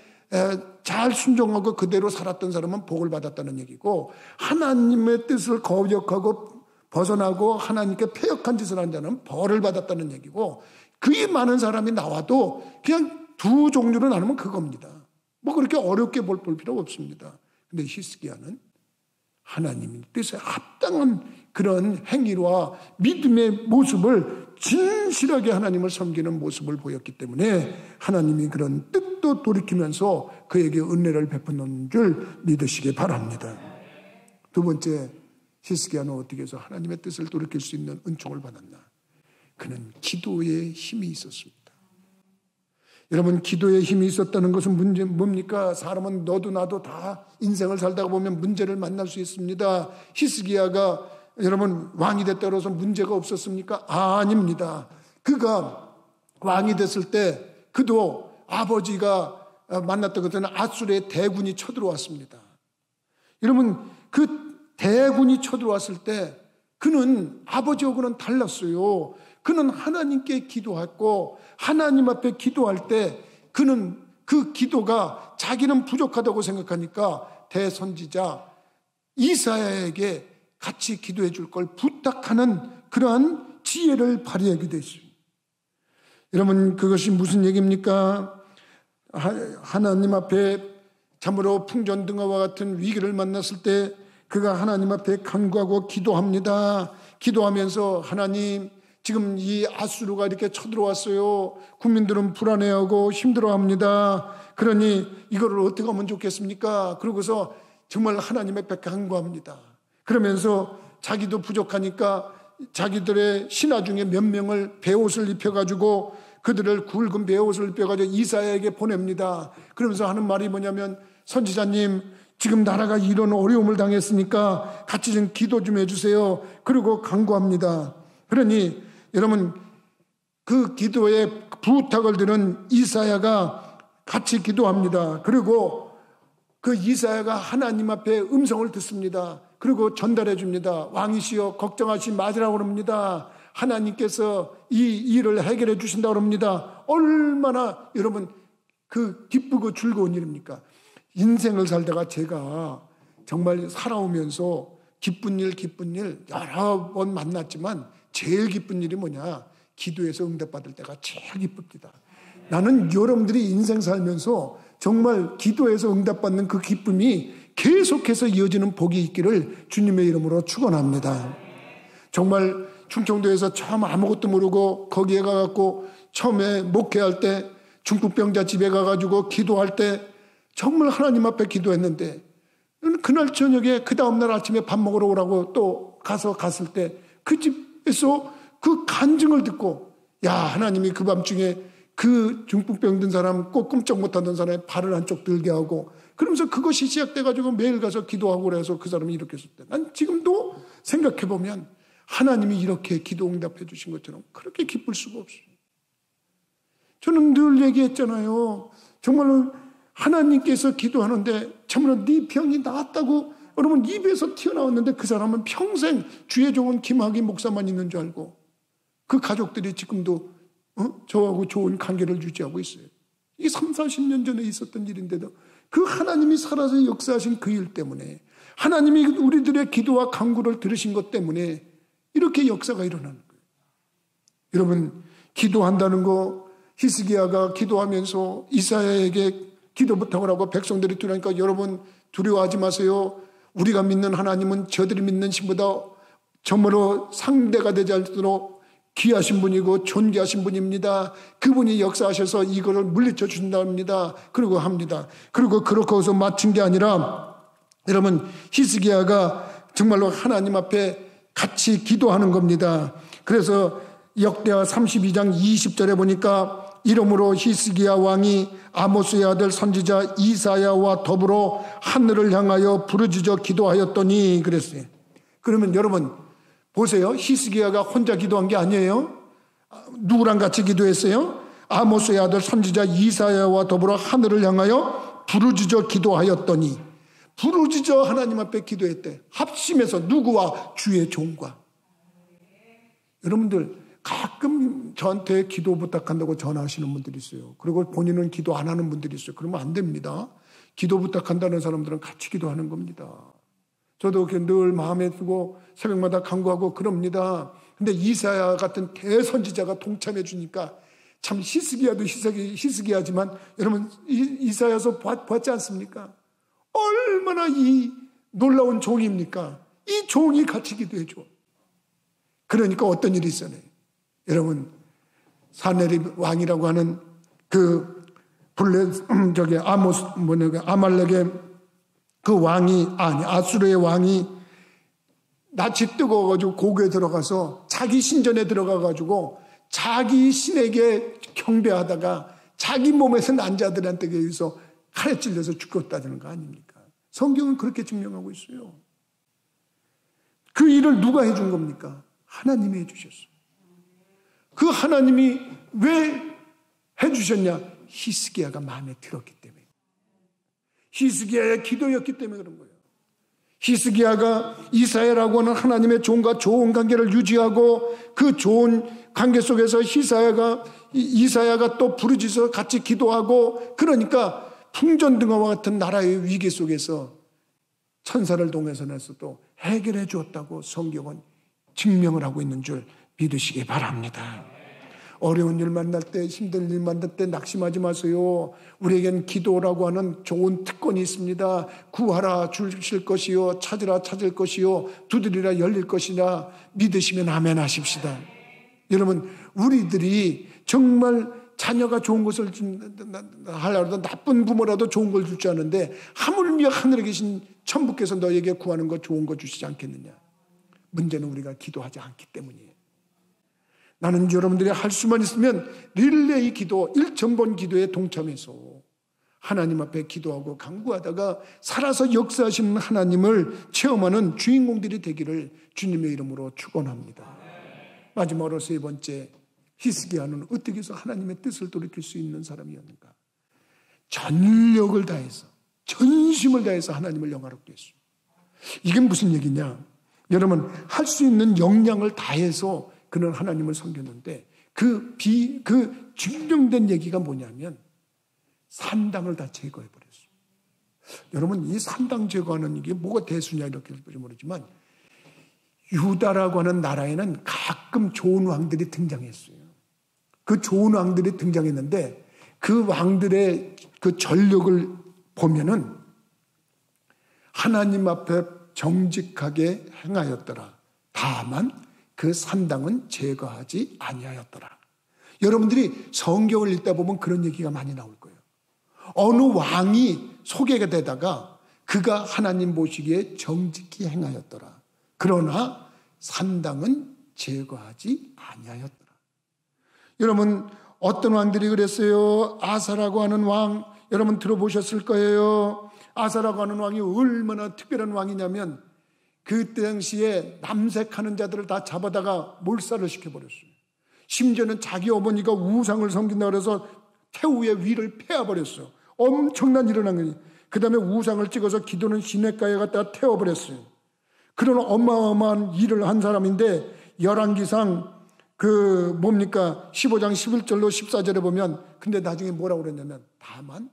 잘 순종하고 그대로 살았던 사람은 복을 받았다는 얘기고, 하나님의 뜻을 거역하고 벗어나고 하나님께 패역한 짓을 한 자는 벌을 받았다는 얘기고, 그게 많은 사람이 나와도 그냥 두 종류로 나누면 그겁니다. 뭐 그렇게 어렵게 볼 필요가 없습니다. 근데 히스기야는 하나님의 뜻에 합당한 그런 행위와 믿음의 모습을 진실하게 하나님을 섬기는 모습을 보였기 때문에 하나님이 그런 뜻도 돌이키면서 그에게 은혜를 베푸는 줄 믿으시기 바랍니다. 두 번째, 히스기야는 어떻게 해서 하나님의 뜻을 돌이킬 수 있는 은총을 받았나? 그는 기도에 힘이 있었습니다. 여러분, 기도에 힘이 있었다는 것은 문제 뭡니까? 사람은 너도 나도 다 인생을 살다가 보면 문제를 만날 수 있습니다. 히스기야가 여러분 왕이 됐다고 해서 문제가 없었습니까? 아닙니다. 그가 왕이 됐을 때 그도 아버지가 만났던 것은 아수르의 대군이 쳐들어왔습니다. 여러분, 그 대군이 쳐들어왔을 때 그는 아버지하고는 달랐어요. 그는 하나님께 기도했고 하나님 앞에 기도할 때 그는 그 기도가 자기는 부족하다고 생각하니까 대선지자 이사야에게 같이 기도해 줄 걸 부탁하는 그러한 지혜를 발휘하게 되죠. 여러분, 그것이 무슨 얘기입니까? 하나님 앞에 참으로 풍전등화와 같은 위기를 만났을 때 그가 하나님 앞에 간구하고 기도합니다. 기도하면서 하나님, 지금 이 아수르가 이렇게 쳐들어왔어요. 국민들은 불안해하고 힘들어합니다. 그러니 이거를 어떻게 하면 좋겠습니까? 그러고서 정말 하나님 앞에 간구합니다. 그러면서 자기도 부족하니까 자기들의 신하 중에 몇 명을 베옷을 입혀가지고 그들을 굵은 베옷을 입혀가지고 이사야에게 보냅니다. 그러면서 하는 말이 뭐냐면, 선지자님, 지금 나라가 이런 어려움을 당했으니까 같이 좀 기도 좀 해주세요. 그리고 간구합니다. 그러니 여러분, 그 기도에 부탁을 들은 이사야가 같이 기도합니다. 그리고 그 이사야가 하나님 앞에 음성을 듣습니다. 그리고 전달해 줍니다. 왕이시여 걱정하지 마시라고 그럽니다. 하나님께서 이 일을 해결해 주신다고 합니다. 얼마나 여러분 그 기쁘고 즐거운 일입니까? 인생을 살다가 제가 정말 살아오면서 기쁜 일 여러 번 만났지만 제일 기쁜 일이 뭐냐? 기도해서 응답받을 때가 제일 기쁩니다. 나는 여러분들이 인생 살면서 정말 기도해서 응답받는 그 기쁨이 계속해서 이어지는 복이 있기를 주님의 이름으로 축원합니다. 정말 충청도에서 처음 아무것도 모르고 거기에 가갖고 처음에 목회할 때 중풍병자 집에 가가지고 기도할 때 정말 하나님 앞에 기도했는데, 그날 저녁에 그 다음날 아침에 밥 먹으러 오라고 또 갔을 때 그 집에서 그 간증을 듣고, 야, 하나님이 그 밤중에 그 중풍병 든 사람, 꼭 꼼짝 못하던 사람의 발을 한쪽 들게 하고, 그러면서 그것이 시작돼가지고 매일 가서 기도하고 그래서 그 사람이 이렇게 했을 때, 난 지금도 생각해보면 하나님이 이렇게 기도 응답해 주신 것처럼 그렇게 기쁠 수가 없어요. 저는 늘 얘기했잖아요. 정말로 하나님께서 기도하는데 참으로 네 병이 나았다고 여러분 입에서 튀어나왔는데 그 사람은 평생 주의 종은 김학의 목사만 있는 줄 알고 그 가족들이 지금도 저하고 좋은 관계를 유지하고 있어요. 이게 30-40년 전에 있었던 일인데도 그 하나님이 살아서 역사하신 그 일 때문에, 하나님이 우리들의 기도와 간구를 들으신 것 때문에 이렇게 역사가 일어나는 거예요. 여러분, 기도한다는 거, 히스기야가 기도하면서 이사야에게 기도 부탁을 하고 백성들이 두려우니까 여러분 두려워하지 마세요. 우리가 믿는 하나님은 저들이 믿는 신보다 정말로 상대가 되지 않도록 귀하신 분이고 존귀하신 분입니다. 그분이 역사하셔서 이거를 물리쳐 주신답니다. 그리고 합니다. 그리고 그렇게 해서 마친 게 아니라 여러분 히스기야가 정말로 하나님 앞에 같이 기도하는 겁니다. 그래서 역대하 32장 20절에 보니까 이러므로 히스기야 왕이 아모스의 아들 선지자 이사야와 더불어 하늘을 향하여 부르짖어 기도하였더니 그랬어요. 그러면 여러분 보세요. 히스기야가 혼자 기도한 게 아니에요. 누구랑 같이 기도했어요? 아모스의 아들 선지자 이사야와 더불어 하늘을 향하여 부르짖어 기도하였더니, 부르짖어 하나님 앞에 기도했대. 합심해서 누구와? 주의 종과. 여러분들 가끔 저한테 기도 부탁한다고 전화하시는 분들이 있어요. 그리고 본인은 기도 안 하는 분들이 있어요. 그러면 안 됩니다. 기도 부탁한다는 사람들은 같이 기도하는 겁니다. 저도 늘 마음에 두고 새벽마다 간구하고 그럽니다. 근데 이사야 같은 대선지자가 동참해 주니까 참 히스기야도 히스기야지만 여러분 이사야서 봤지 않습니까? 얼마나 이 놀라운 종입니까? 이 종이 같이 기도해 줘. 그러니까 어떤 일이 있었네. 여러분 사네립 왕이라고 하는 그 아말렉의 그 왕이 아수르의 왕이 낯이 뜨거워가지고 고개에 들어가서 자기 신전에 들어가가지고 자기 신에게 경배하다가 자기 몸에서 난 자들한테 의해서 칼에 찔려서 죽었다는 거 아닙니까? 성경은 그렇게 증명하고 있어요. 그 일을 누가 해준 겁니까? 하나님이 해주셨어요. 그 하나님이 왜 해주셨냐? 히스기야가 마음에 들었기 때문에. 히스기야의 기도였기 때문에 그런 거예요. 히스기야가 이사야라고 하는 하나님의 종과 좋은 관계를 유지하고 그 좋은 관계 속에서 이사야가 또 부르짖어 같이 기도하고, 그러니까 풍전등화와 같은 나라의 위기 속에서 천사를 동해서도 해결해 주었다고 성경은 증명을 하고 있는 줄 믿으시기 바랍니다. 어려운 일 만날 때, 힘든 일 만날 때 낙심하지 마세요. 우리에겐 기도라고 하는 좋은 특권이 있습니다. 구하라 주실 것이요, 찾으라 찾을 것이요, 두드리라 열릴 것이라 믿으시면 아멘 하십시다. 여러분, 우리들이 정말 자녀가 좋은 것을 하려고 나쁜 부모라도 좋은 걸 줄 줄 아는데 하물며 하늘에 계신 천부께서 너에게 구하는 거 좋은 거 주시지 않겠느냐. 문제는 우리가 기도하지 않기 때문이에요. 나는 여러분들이 할 수만 있으면 릴레이 기도, 1,000번 기도에 동참해서 하나님 앞에 기도하고 간구하다가 살아서 역사하시는 하나님을 체험하는 주인공들이 되기를 주님의 이름으로 축원합니다. 마지막으로 세 번째, 히스기야는 어떻게 해서 하나님의 뜻을 돌이킬 수 있는 사람이었는가? 전력을 다해서, 전심을 다해서 하나님을 영화롭게 했습니다. 이게 무슨 얘기냐? 여러분, 할 수 있는 역량을 다해서 그는 하나님을 섬겼는데 그 증명된 얘기가 뭐냐면 산당을 다 제거해버렸어요. 여러분, 이 산당 제거하는 이게 뭐가 대수냐 이렇게 모르지만 유다라고 하는 나라에는 가끔 좋은 왕들이 등장했어요. 그 좋은 왕들이 등장했는데 그 왕들의 그 전력을 보면은 하나님 앞에 정직하게 행하였더라. 다만 그 산당은 제거하지 아니하였더라. 여러분들이 성경을 읽다 보면 그런 얘기가 많이 나올 거예요. 어느 왕이 소개가 되다가 그가 하나님 보시기에 정직히 행하였더라. 그러나 산당은 제거하지 아니하였더라. 여러분, 어떤 왕들이 그랬어요? 아사라고 하는 왕, 여러분 들어보셨을 거예요. 아사라고 하는 왕이 얼마나 특별한 왕이냐면 그 당시에 남색하는 자들을 다 잡아다가 몰살을 시켜버렸어요. 심지어는 자기 어머니가 우상을 섬긴다고 해서 태우의 위를 패워버렸어요. 엄청난 일을 한 거예요. 그 다음에 우상을 찍어서 기도는 시냇가에 갖다가 태워버렸어요. 그런 어마어마한 일을 한 사람인데 열왕기상 15장 11절로 14절에 보면 근데 나중에 뭐라고 그랬냐면 다만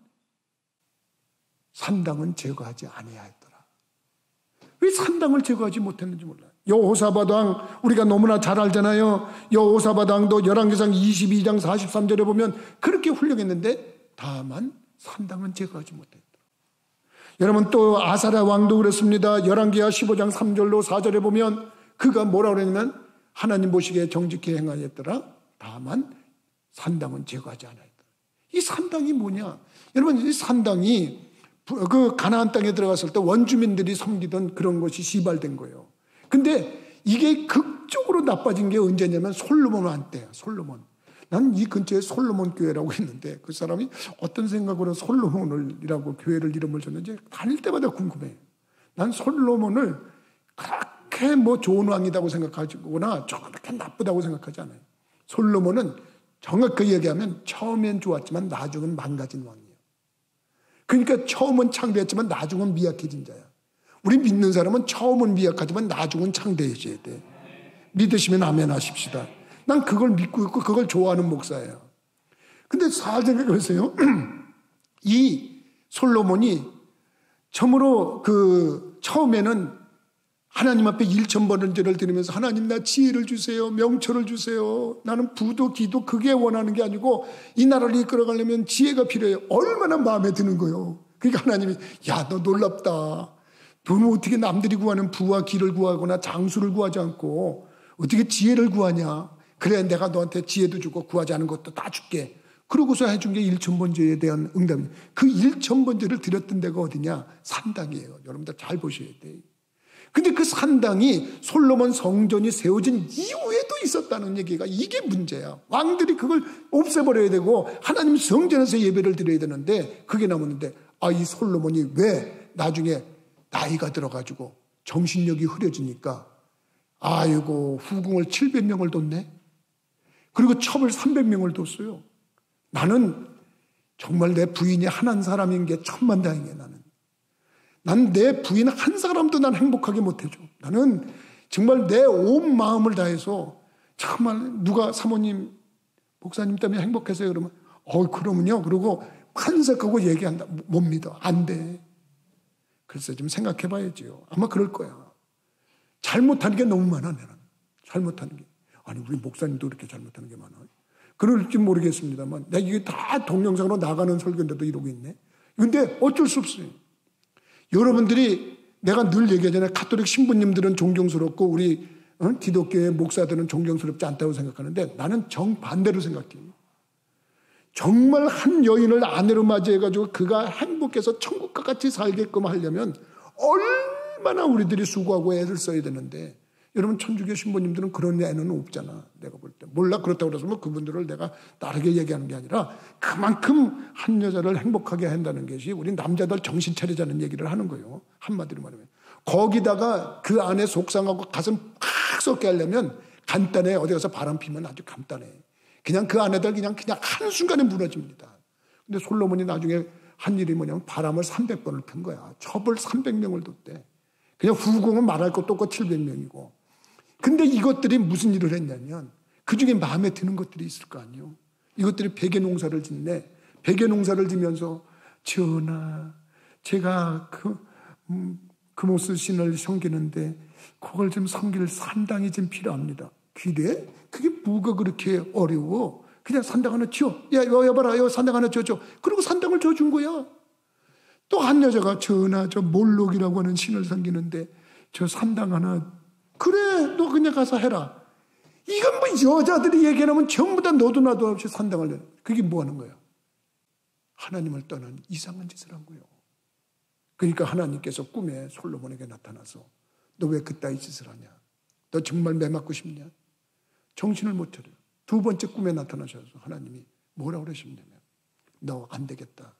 산당은 제거하지 아니하였더라. 왜 산당을 제거하지 못했는지 몰라요. 여호사밧 왕 우리가 너무나 잘 알잖아요. 여호사밧 왕도 열왕기상 22장 43절에 보면 그렇게 훌륭했는데 다만 산당은 제거하지 못했다. 여러분 또 아사랴 왕도 그랬습니다. 열왕기하 15장 3절로 4절에 보면 그가 뭐라고 그랬냐면 하나님 보시기에 정직히 행하였더라. 다만 산당은 제거하지 않았더라. 이 산당이 뭐냐? 여러분 이 산당이 그 가나안 땅에 들어갔을 때 원주민들이 섬기던 그런 것이 시발된 거예요. 근데 이게 극적으로 나빠진 게 언제냐면 솔로몬 왕 때야. 솔로몬. 난 이 근처에 솔로몬 교회라고 있는데 그 사람이 어떤 생각으로 솔로몬이라고 교회를 이름을 줬는지 다닐 때마다 궁금해요. 난 솔로몬을 그렇게 뭐 좋은 왕이라고 생각하거나 저렇게 나쁘다고 생각하지 않아요. 솔로몬은 정확하게 얘기하면 처음엔 좋았지만 나중은 망가진 왕이에요. 그러니까 처음은 창대했지만 나중은 미약해진 자야. 우리 믿는 사람은 처음은 미약하지만 나중은 창대해져야 돼. 믿으시면 아멘 하십시다. 난 그걸 믿고 있고 그걸 좋아하는 목사예요. 근데 잘 생각해보세요. 이 솔로몬이 처음으로 처음에는 하나님 앞에 1,000번을 드리면서 하나님 나 지혜를 주세요. 명철을 주세요. 나는 부도 기도 그게 원하는 게 아니고 이 나라를 이끌어가려면 지혜가 필요해요. 얼마나 마음에 드는 거예요. 그러니까 하나님이 야 너 놀랍다. 너는 어떻게 남들이 구하는 부와 기를 구하거나 장수를 구하지 않고 어떻게 지혜를 구하냐. 그래 내가 너한테 지혜도 주고 구하지 않은 것도 다 줄게. 그러고서 해준 게 1,000번제에 대한 응답입니다. 그 1,000번제를 드렸던 데가 어디냐? 산당이에요. 여러분들 잘 보셔야 돼요. 근데 그 산당이 솔로몬 성전이 세워진 이후에도 있었다는 얘기가 이게 문제야. 왕들이 그걸 없애버려야 되고 하나님 성전에서 예배를 드려야 되는데 그게 남았는데 이 솔로몬이 왜 나중에 나이가 들어가지고 정신력이 흐려지니까 아이고 후궁을 700명을 뒀네. 그리고 첩을 300명을 뒀어요. 나는 정말 내 부인이 하나인 사람인 게 천만다행이에요. 난 내 부인 한 사람도 난 행복하게 못해줘. 나는 정말 내 온 마음을 다해서 정말 누가 사모님 목사님 때문에 행복했어요 그러면 그러면요. 그러고 한색하고 얘기한다. 못 믿어. 안 돼. 글쎄 좀 생각해 봐야지요. 아마 그럴 거야. 잘못하는 게 너무 많아 나는. 잘못하는 게. 아니 우리 목사님도 그렇게 잘못하는 게 많아. 그럴지 모르겠습니다만 내가 이게 다 동영상으로 나가는 설교인데도 이러고 있네. 근데 어쩔 수 없어요. 여러분들이 내가 늘 얘기하잖아요. 가톨릭 신부님들은 존경스럽고 우리 기독교의 목사들은 존경스럽지 않다고 생각하는데 나는 정반대로 생각해요. 정말 한 여인을 아내로 맞이해가지고 그가 행복해서 천국과 같이 살게끔 하려면 얼마나 우리들이 수고하고 애를 써야 되는데, 여러분 천주교 신부님들은 그런 애는 없잖아. 내가 볼 때. 몰라, 그렇다고 그래서 뭐 그분들을 내가 다르게 얘기하는 게 아니라 그만큼 한 여자를 행복하게 한다는 것이 우리 남자들 정신 차리자는 얘기를 하는 거예요. 한마디로 말하면. 거기다가 그 안에 속상하고 가슴 팍 썩게 하려면 간단해. 어디 가서 바람 피면 아주 간단해. 그냥 그 안에들 그냥 한순간에 무너집니다. 근데 솔로몬이 나중에 한 일이 뭐냐면 바람을 300번을 핀 거야. 첩을 300명을 뒀대. 그냥 후궁은 말할 것도 없고 700명이고. 근데 이것들이 무슨 일을 했냐면 그 중에 마음에 드는 것들이 있을 거 아니에요. 이것들이 베개 농사를 짓네. 베개 농사를 지면서 전하, 제가 금오스 신을 섬기는데 그걸 좀 섬길 산당이 좀 필요합니다. 그래? 그게 뭐가 그렇게 어려워? 그냥 산당 하나 지어. 야, 여봐라, 여 산당 하나 지어줘. 그리고 산당을 지어준 거야. 또 한 여자가 전하, 저 몰록이라고 하는 신을 섬기는데 저 산당 하나, 그래, 너 그냥 가서 해라. 이건 뭐 여자들이 얘기하면 전부 다 너도 나도 없이 산당을 내. 그게 뭐 하는 거야? 하나님을 떠난 이상한 짓을 한 거예요. 그러니까 하나님께서 꿈에 솔로몬에게 나타나서 너 왜 그따위 짓을 하냐? 너 정말 매 맞고 싶냐? 정신을 못 차려. 두 번째 꿈에 나타나셔서 하나님이 뭐라고 그러시냐면 너 안 되겠다.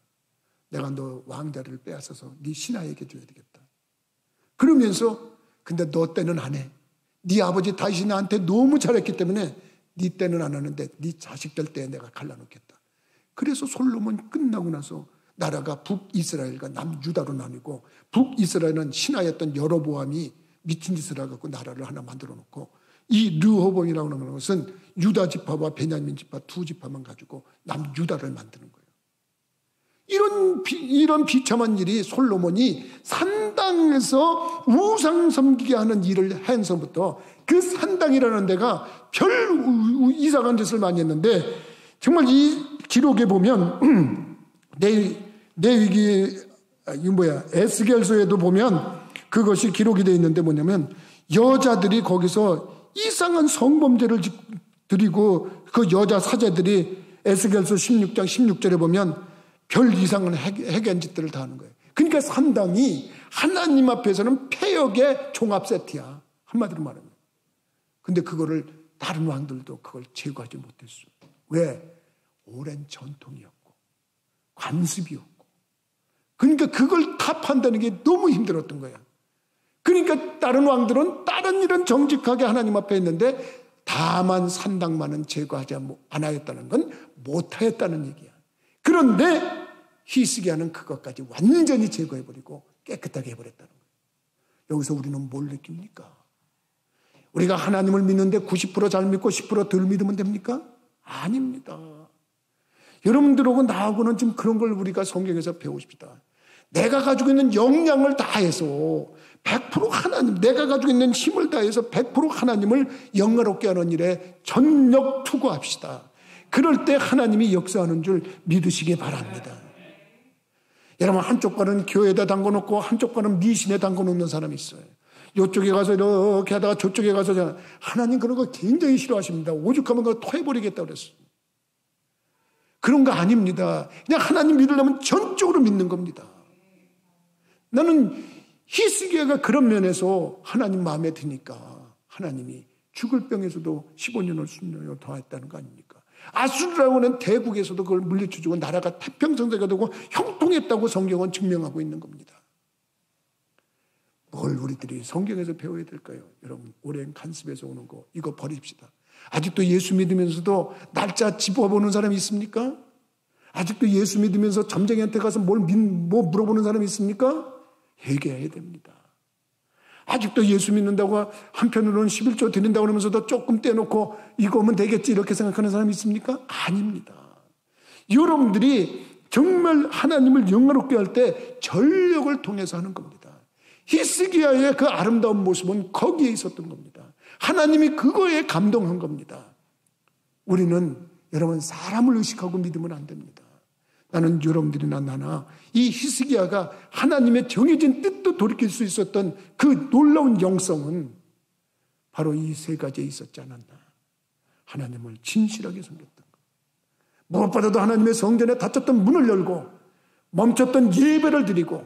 내가 너 왕자를 빼앗아서 네 신하에게 줘야 되겠다. 그러면서 근데 너 때는 안 해. 네 아버지 다윗이 나한테 너무 잘했기 때문에 네 때는 안 하는데 네 자식들 때에 내가 갈라놓겠다. 그래서 솔로몬 끝나고 나서 나라가 북이스라엘과 남유다로 나뉘고, 북이스라엘은 신하였던 여로보암이 미친 짓을 하고 나라를 하나 만들어 놓고, 이 르호보암이라고 하는 것은 유다 지파와 베냐민 지파 두 지파만 가지고 남유다를 만드는 거예요. 이런 비참한 일이 솔로몬이 산당에서 우상 섬기게 하는 일을 하면서부터 그 산당이라는 데가 별 이상한 짓을 많이 했는데, 정말 이 기록에 보면 에스겔서에도 보면 그것이 기록이 되어 있는데 뭐냐면 여자들이 거기서 이상한 성범죄를 드리고 그 여자 사제들이 에스겔서 16장 16절에 보면 별 이상한 해괴한 짓들을 다 하는 거예요. 그러니까 산당이 하나님 앞에서는 폐역의 종합 세트야. 한마디로 말하면. 근데 그거를 다른 왕들도 그걸 제거하지 못했어. 왜? 오랜 전통이었고 관습이었고. 그러니까 그걸 타파한다는 게 너무 힘들었던 거야. 그러니까 다른 왕들은 다른 일은 정직하게 하나님 앞에 했는데 다만 산당만은 제거하지 않았다는 건 못하였다는 얘기야. 그런데 히스기야는 그것까지 완전히 제거해버리고 깨끗하게 해버렸다는 거예요. 여기서 우리는 뭘 느낍니까? 우리가 하나님을 믿는데 90% 잘 믿고 10% 덜 믿으면 됩니까? 아닙니다. 여러분들하고 나하고는 지금 그런 걸 우리가 성경에서 배우십시다. 내가 가지고 있는 역량을 다해서 100% 하나님, 내가 가지고 있는 힘을 다해서 100% 하나님을 영화롭게 하는 일에 전력 투구합시다. 그럴 때 하나님이 역사하는 줄 믿으시기 바랍니다. 여러분, 한쪽 발은 교회에다 담궈놓고 한쪽 발은 미신에 담궈놓는 사람이 있어요. 이쪽에 가서 이렇게 하다가 저쪽에 가서, 하나님 그런 거 굉장히 싫어하십니다. 오죽하면 그거 토해버리겠다고 그랬어요. 그런 거 아닙니다. 그냥 하나님 믿으려면 전적으로 믿는 겁니다. 나는 히스기야가 그런 면에서 하나님 마음에 드니까 하나님이 죽을 병에서도 15년을 순년을 더했다는 거 아닙니까? 아수르라고 하는 대국에서도 그걸 물리쳐주고 나라가 태평성대가 되고 형통했다고 성경은 증명하고 있는 겁니다. 뭘 우리들이 성경에서 배워야 될까요? 여러분, 오랜 간섭에서 오는 거 이거 버립시다. 아직도 예수 믿으면서도 날짜 짚어보는 사람이 있습니까? 아직도 예수 믿으면서 점쟁이한테 가서 뭐 물어보는 사람이 있습니까? 회개해야 됩니다. 아직도 예수 믿는다고 한편으로는 11조 드린다고 그러면서도 조금 떼놓고 이거 하면 되겠지 이렇게 생각하는 사람이 있습니까? 아닙니다. 여러분들이 정말 하나님을 영화롭게 할 때 전력을 통해서 하는 겁니다. 히스기야의 그 아름다운 모습은 거기에 있었던 겁니다. 하나님이 그거에 감동한 겁니다. 우리는 여러분 사람을 의식하고 믿으면 안 됩니다. 나는 여러분들이나 나나 이 히스기야가 하나님의 정해진 뜻도 돌이킬 수 있었던 그 놀라운 영성은 바로 이 세 가지에 있었지 않았나. 하나님을 진실하게 섬겼던 것, 무엇보다도 하나님의 성전에 닫혔던 문을 열고 멈췄던 예배를 드리고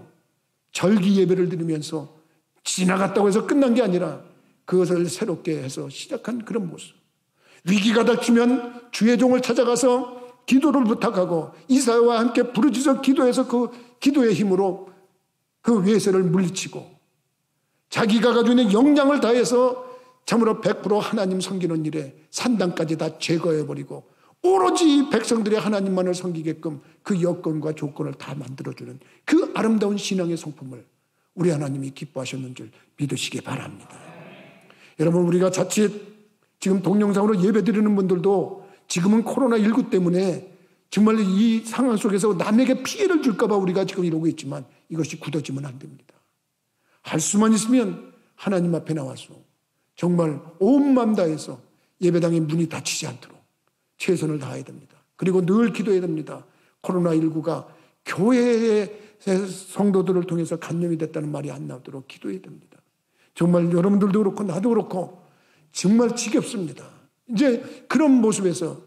절기 예배를 드리면서 지나갔다고 해서 끝난 게 아니라 그것을 새롭게 해서 시작한 그런 모습. 위기가 닥치면 주의 종을 찾아가서 기도를 부탁하고 이사야와 함께 부르짖어 기도해서 그 기도의 힘으로 그 외세를 물리치고 자기가 가지고 있는 역량을 다해서 참으로 100% 하나님 섬기는 일에 산당까지 다 제거해버리고 오로지 백성들이 하나님만을 섬기게끔 그 여건과 조건을 다 만들어주는 그 아름다운 신앙의 성품을 우리 하나님이 기뻐하셨는 줄 믿으시기 바랍니다. 여러분, 우리가 자칫 지금 동영상으로 예배드리는 분들도 지금은 코로나19 때문에 정말 이 상황 속에서 남에게 피해를 줄까 봐 우리가 지금 이러고 있지만 이것이 굳어지면 안 됩니다. 할 수만 있으면 하나님 앞에 나와서 정말 온 마음 다해서 예배당의 문이 닫히지 않도록 최선을 다해야 됩니다. 그리고 늘 기도해야 됩니다. 코로나19가 교회의 성도들을 통해서 감염이 됐다는 말이 안 나오도록 기도해야 됩니다. 정말 여러분들도 그렇고 나도 그렇고 정말 지겹습니다. 이제 그런 모습에서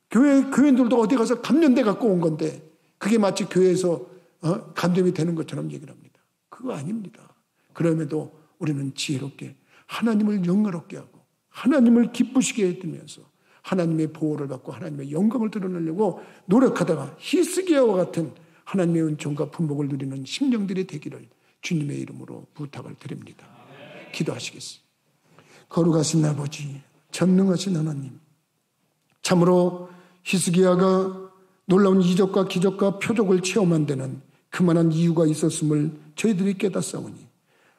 교인들도 어디 가서 감염돼 갖고 온 건데 그게 마치 교회에서 감염이 되는 것처럼 얘기를 합니다. 그거 아닙니다. 그럼에도 우리는 지혜롭게 하나님을 영광롭게 하고 하나님을 기쁘시게 해드리면서 하나님의 보호를 받고 하나님의 영광을 드러내려고 노력하다가 히스기야와 같은 하나님의 은총과 품복을 누리는 심령들이 되기를 주님의 이름으로 부탁을 드립니다. 기도하시겠습니다. 거룩하신 아버지, 전능하신 하나님, 참으로 히스기야가 놀라운 이적과 기적과 표적을 체험한 데는 그만한 이유가 있었음을 저희들이 깨닫사오니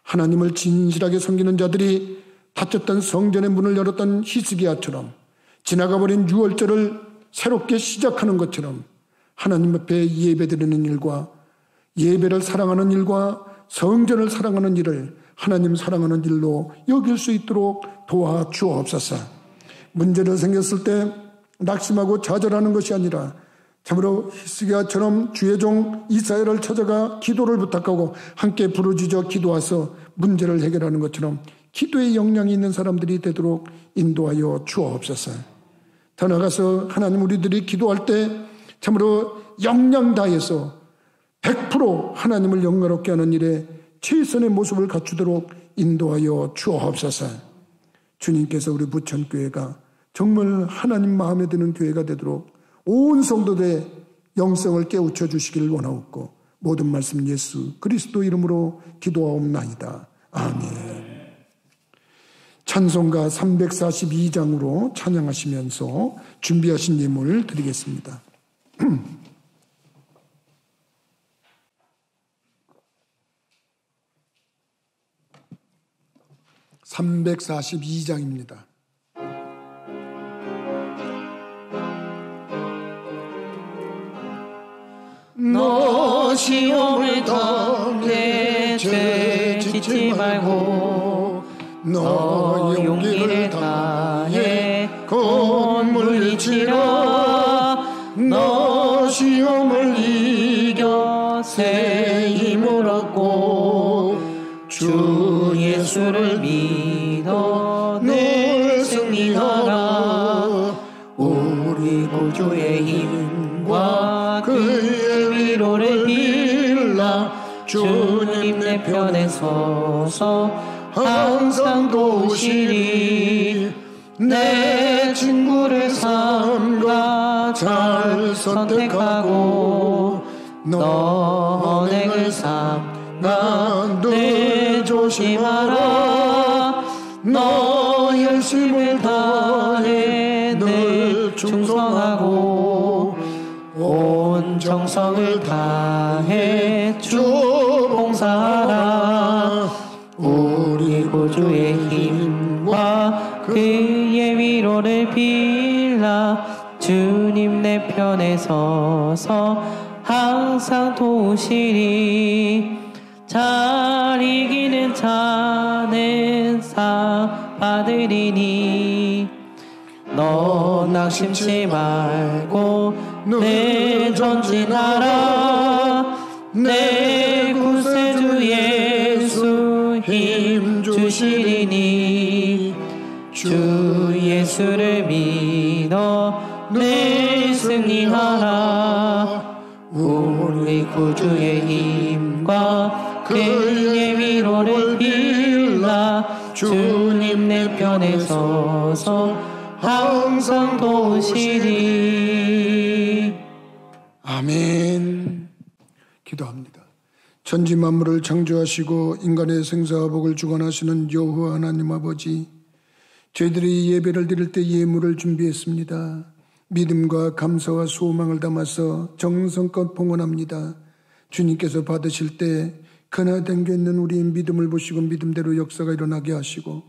하나님을 진실하게 섬기는 자들이 닫혔던 성전의 문을 열었던 히스기야처럼 지나가버린 유월절을 새롭게 시작하는 것처럼 하나님 앞에 예배드리는 일과 예배를 사랑하는 일과 성전을 사랑하는 일을 하나님 사랑하는 일로 여길 수 있도록 도와주옵소서. 문제를 생겼을 때 낙심하고 좌절하는 것이 아니라 참으로 히스기야처럼 주의 종 이사야를 찾아가 기도를 부탁하고 함께 부르짖어 기도와서 문제를 해결하는 것처럼 기도의 역량이 있는 사람들이 되도록 인도하여 주옵소서. 더 나아가서 하나님, 우리들이 기도할 때 참으로 역량 다해서 100% 하나님을 영광롭게 하는 일에 최선의 모습을 갖추도록 인도하여 주옵소서. 주님께서 우리 부천교회가 정말 하나님 마음에 드는 교회가 되도록 온 성도들의 영성을 깨우쳐 주시길 원하옵고 모든 말씀 예수 그리스도 이름으로 기도하옵나이다. 아멘. 찬송가 342장으로 찬양하시면서 준비하신 예물 드리겠습니다. 342장입니다. 너 시험을 당해 죄 짓지 말고 너 용기를 다해 곧 물리치라. 너 시험을 이겨 새 힘을 얻고 주 예수를 믿어 늘 승리하라. 우리 구주의 힘과 그의 위로를 빌라. 주님 내 편에 서서 항상 도우시리. 내 친구를 삼가 잘 선택하고 너 언행을 삼가 늘 조심하라. 너 열심을 다해 늘 충성하고 온 정성을 다해 주 봉사하라. 우리 구주의 힘과 그의 위로를 빌라. 주님 내 편에 서서 항상 도우시리. 잘 이기는 자는 상 받으리니 너 낙심치 말고 늘 전진하라. 내 구세주 예수 힘 주시리니 주 예수를 믿어 늘 승리하라. 하라. 우리 구주의 힘과 그의 위로를 빌라. 주님 내 편에 서서 항상 도우시리. 아멘. 기도합니다. 천지 만물을 창조하시고 인간의 생사와 복을 주관하시는 여호와 하나님 아버지, 저희들이 예배를 드릴 때 예물을 준비했습니다. 믿음과 감사와 소망을 담아서 정성껏 봉헌합니다. 주님께서 받으실 때 그나 담겨 있는 우리의 믿음을 보시고 믿음대로 역사가 일어나게 하시고,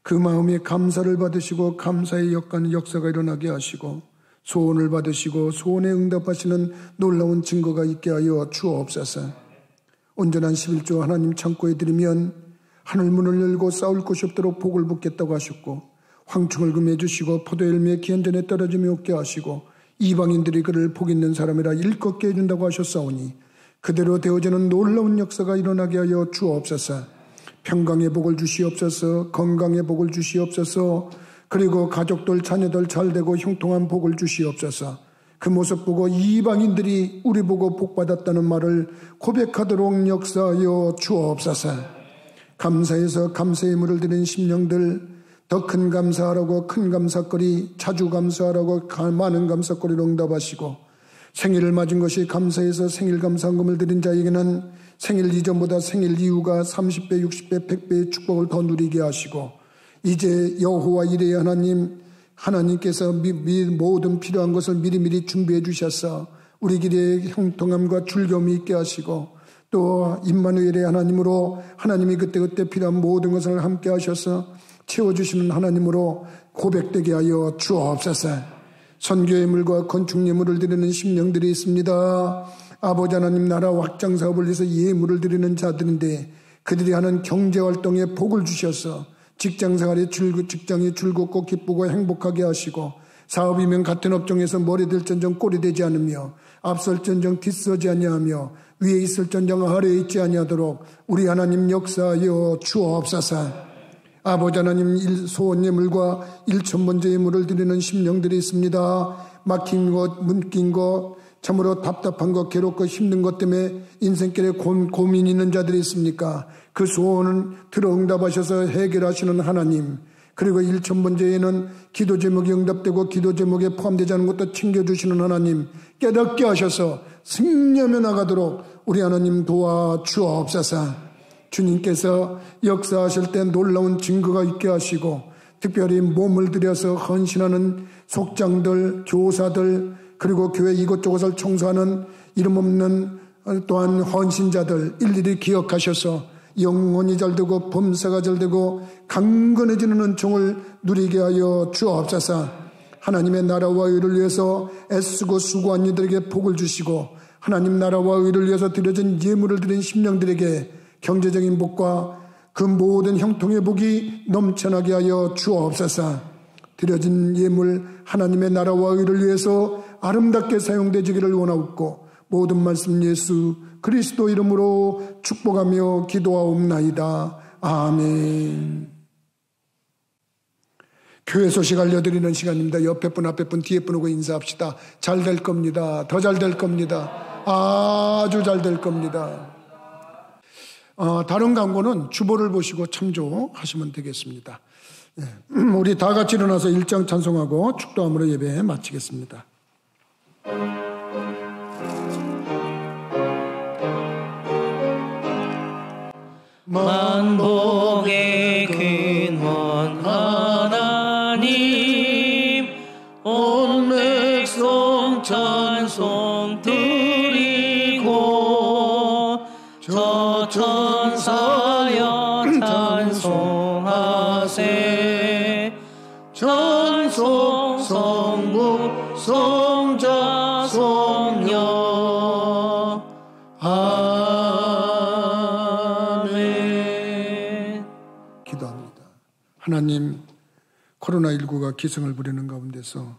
그 마음에 감사를 받으시고 감사의 역사가 일어나게 하시고, 소원을 받으시고 소원에 응답하시는 놀라운 증거가 있게 하여 주옵소서. 온전한 11조 하나님 창고에 들이면 하늘문을 열고 싸울 곳이 없도록 복을 붓겠다고 하셨고, 황충을 금해 주시고 포도열매 기한전에 떨어짐이 없게 하시고, 이방인들이 그를 복 있는 사람이라 일컫게 해준다고 하셨사오니 그대로 되어지는 놀라운 역사가 일어나게 하여 주옵소서. 평강의 복을 주시옵소서. 건강의 복을 주시옵소서. 그리고 가족들 자녀들 잘되고 형통한 복을 주시옵소서. 그 모습 보고 이방인들이 우리 보고 복받았다는 말을 고백하도록 역사하여 주옵소서. 감사해서 감사의 물을 드린 심령들 더 큰 감사하라고 큰 감사거리, 자주 감사하라고 많은 감사거리로 응답하시고, 생일을 맞은 것이 감사해서 생일 감사금을 드린 자에게는 생일 이전보다 생일 이후가 30배, 60배, 100배의 축복을 더 누리게 하시고, 이제 여호와 이레의 하나님께서 모든 필요한 것을 미리미리 준비해 주셔서 우리 길에 형통함과 즐거움이 있게 하시고, 또 임마누엘의 하나님으로 하나님이 그때그때 필요한 모든 것을 함께 하셔서 채워주시는 하나님으로 고백되게 하여 주옵소서. 선교의 물과 건축 예물을 드리는 심령들이 있습니다. 아버지 하나님 나라 확장 사업을 위해서 예물을 드리는 자들인데, 그들이 하는 경제활동에 복을 주셔서 직장생활이 직장이 즐겁고 기쁘고 행복하게 하시고, 사업이면 같은 업종에서 머리 들전정 꼴이 되지 않으며, 앞설전정 뒤서지 아니하며, 위에 있을전정 아래에 있지 아니하도록 우리 하나님 역사하여 주옵소서. 아버지 하나님 소원 예물과 1,000번째 예물을 드리는 심령들이 있습니다. 막힌 것, 문낀 것, 참으로 답답한 것, 괴롭고 힘든 것 때문에 인생길에 고민이 있는 자들이 있습니까? 그 소원을 들어 응답하셔서 해결하시는 하나님, 그리고 1,000번째에는 기도 제목이 응답되고 기도 제목에 포함되지 않은 것도 챙겨주시는 하나님, 깨닫게 하셔서 승리하며 나가도록 우리 하나님 도와주옵소서. 주님께서 역사하실 때 놀라운 증거가 있게 하시고, 특별히 몸을 들여서 헌신하는 속장들, 교사들, 그리고 교회 이곳저곳을 청소하는 이름 없는 또한 헌신자들 일일이 기억하셔서 영혼이 잘되고 범사가 잘되고 강건해지는 은총을 누리게 하여 주옵소서. 하나님의 나라와 의를 위해서 애쓰고 수고한 이들에게 복을 주시고, 하나님 나라와 의를 위해서 드려진 예물을 드린 심령들에게 경제적인 복과 그 모든 형통의 복이 넘쳐나게 하여 주옵소서. 드려진 예물 하나님의 나라와 의를 위해서 아름답게 사용되기를 원하옵고, 모든 말씀 예수 그리스도 이름으로 축복하며 기도하옵나이다. 아멘. 교회 소식 알려드리는 시간입니다. 옆에 분 앞에 분 뒤에 분 오고 인사합시다. 잘 될 겁니다. 더 잘 될 겁니다. 아주 잘 될 겁니다. 다른 광고는 주보를 보시고 참조하시면 되겠습니다. 우리 다 같이 일어나서 일장 찬송하고 축도함으로 예배 마치겠습니다. 만복의 근원 하나님, 온 백성 찬송 드리고 저 천사여 찬송하세. 찬송 성부 성자 성령 아멘. 기도합니다. 하나님, 코로나19가 기승을 부리는 가운데서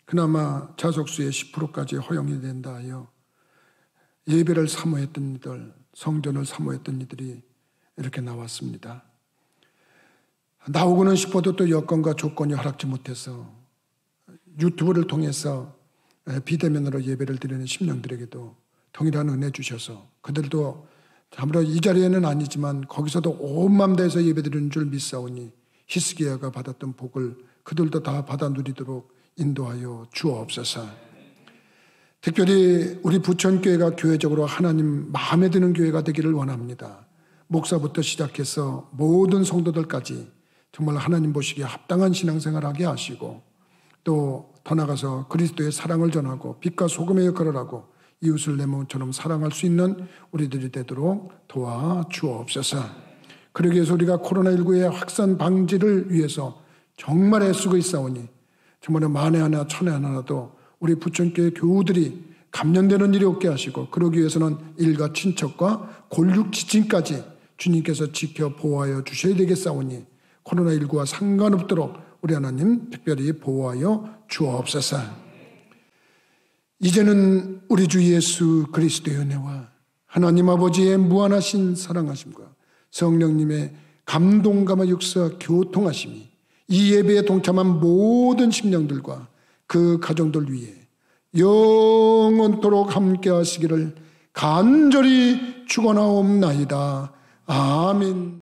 그나마 자석수의 10%까지 허용이 된다 하여 예배를 사모했던 이들, 성전을 사모했던 이들이 이렇게 나왔습니다. 나오고는 싶어도 또 여건과 조건이 허락지 못해서 유튜브를 통해서 비대면으로 예배를 드리는 심령들에게도 동일한 은혜 주셔서 그들도 아무래도 이 자리에는 아니지만 거기서도 온 마음 다해서 예배드리는 줄 믿사오니 히스기야가 받았던 복을 그들도 다 받아 누리도록 인도하여 주옵소서. 특별히 우리 부천교회가 교회적으로 하나님 마음에 드는 교회가 되기를 원합니다. 목사부터 시작해서 모든 성도들까지 정말 하나님 보시기에 합당한 신앙생활을 하게 하시고 또 더 나아가서 그리스도의 사랑을 전하고 빛과 소금의 역할을 하고 이웃을 내 몸처럼 사랑할 수 있는 우리들이 되도록 도와주옵소서. 그러기 위해서 우리가 코로나19의 확산 방지를 위해서 정말 애쓰고 있사오니 정말 만에 하나 천에 하나라도 우리 부천교회 교우들이 감염되는 일이 없게 하시고 그러기 위해서는 일가 친척과 골육 지친까지 주님께서 지켜 보호하여 주셔야 되겠사오니 코로나19와 상관없도록 우리 하나님 특별히 보호하여 주옵소서. 이제는 우리 주 예수 그리스도의 은혜와 하나님 아버지의 무한하신 사랑하심과 성령님의 감동감화 역사 교통하심이 이 예배에 동참한 모든 심령들과 그 가정들 위해 영원토록 함께 하시기를 간절히 축원하옵나이다. 아멘.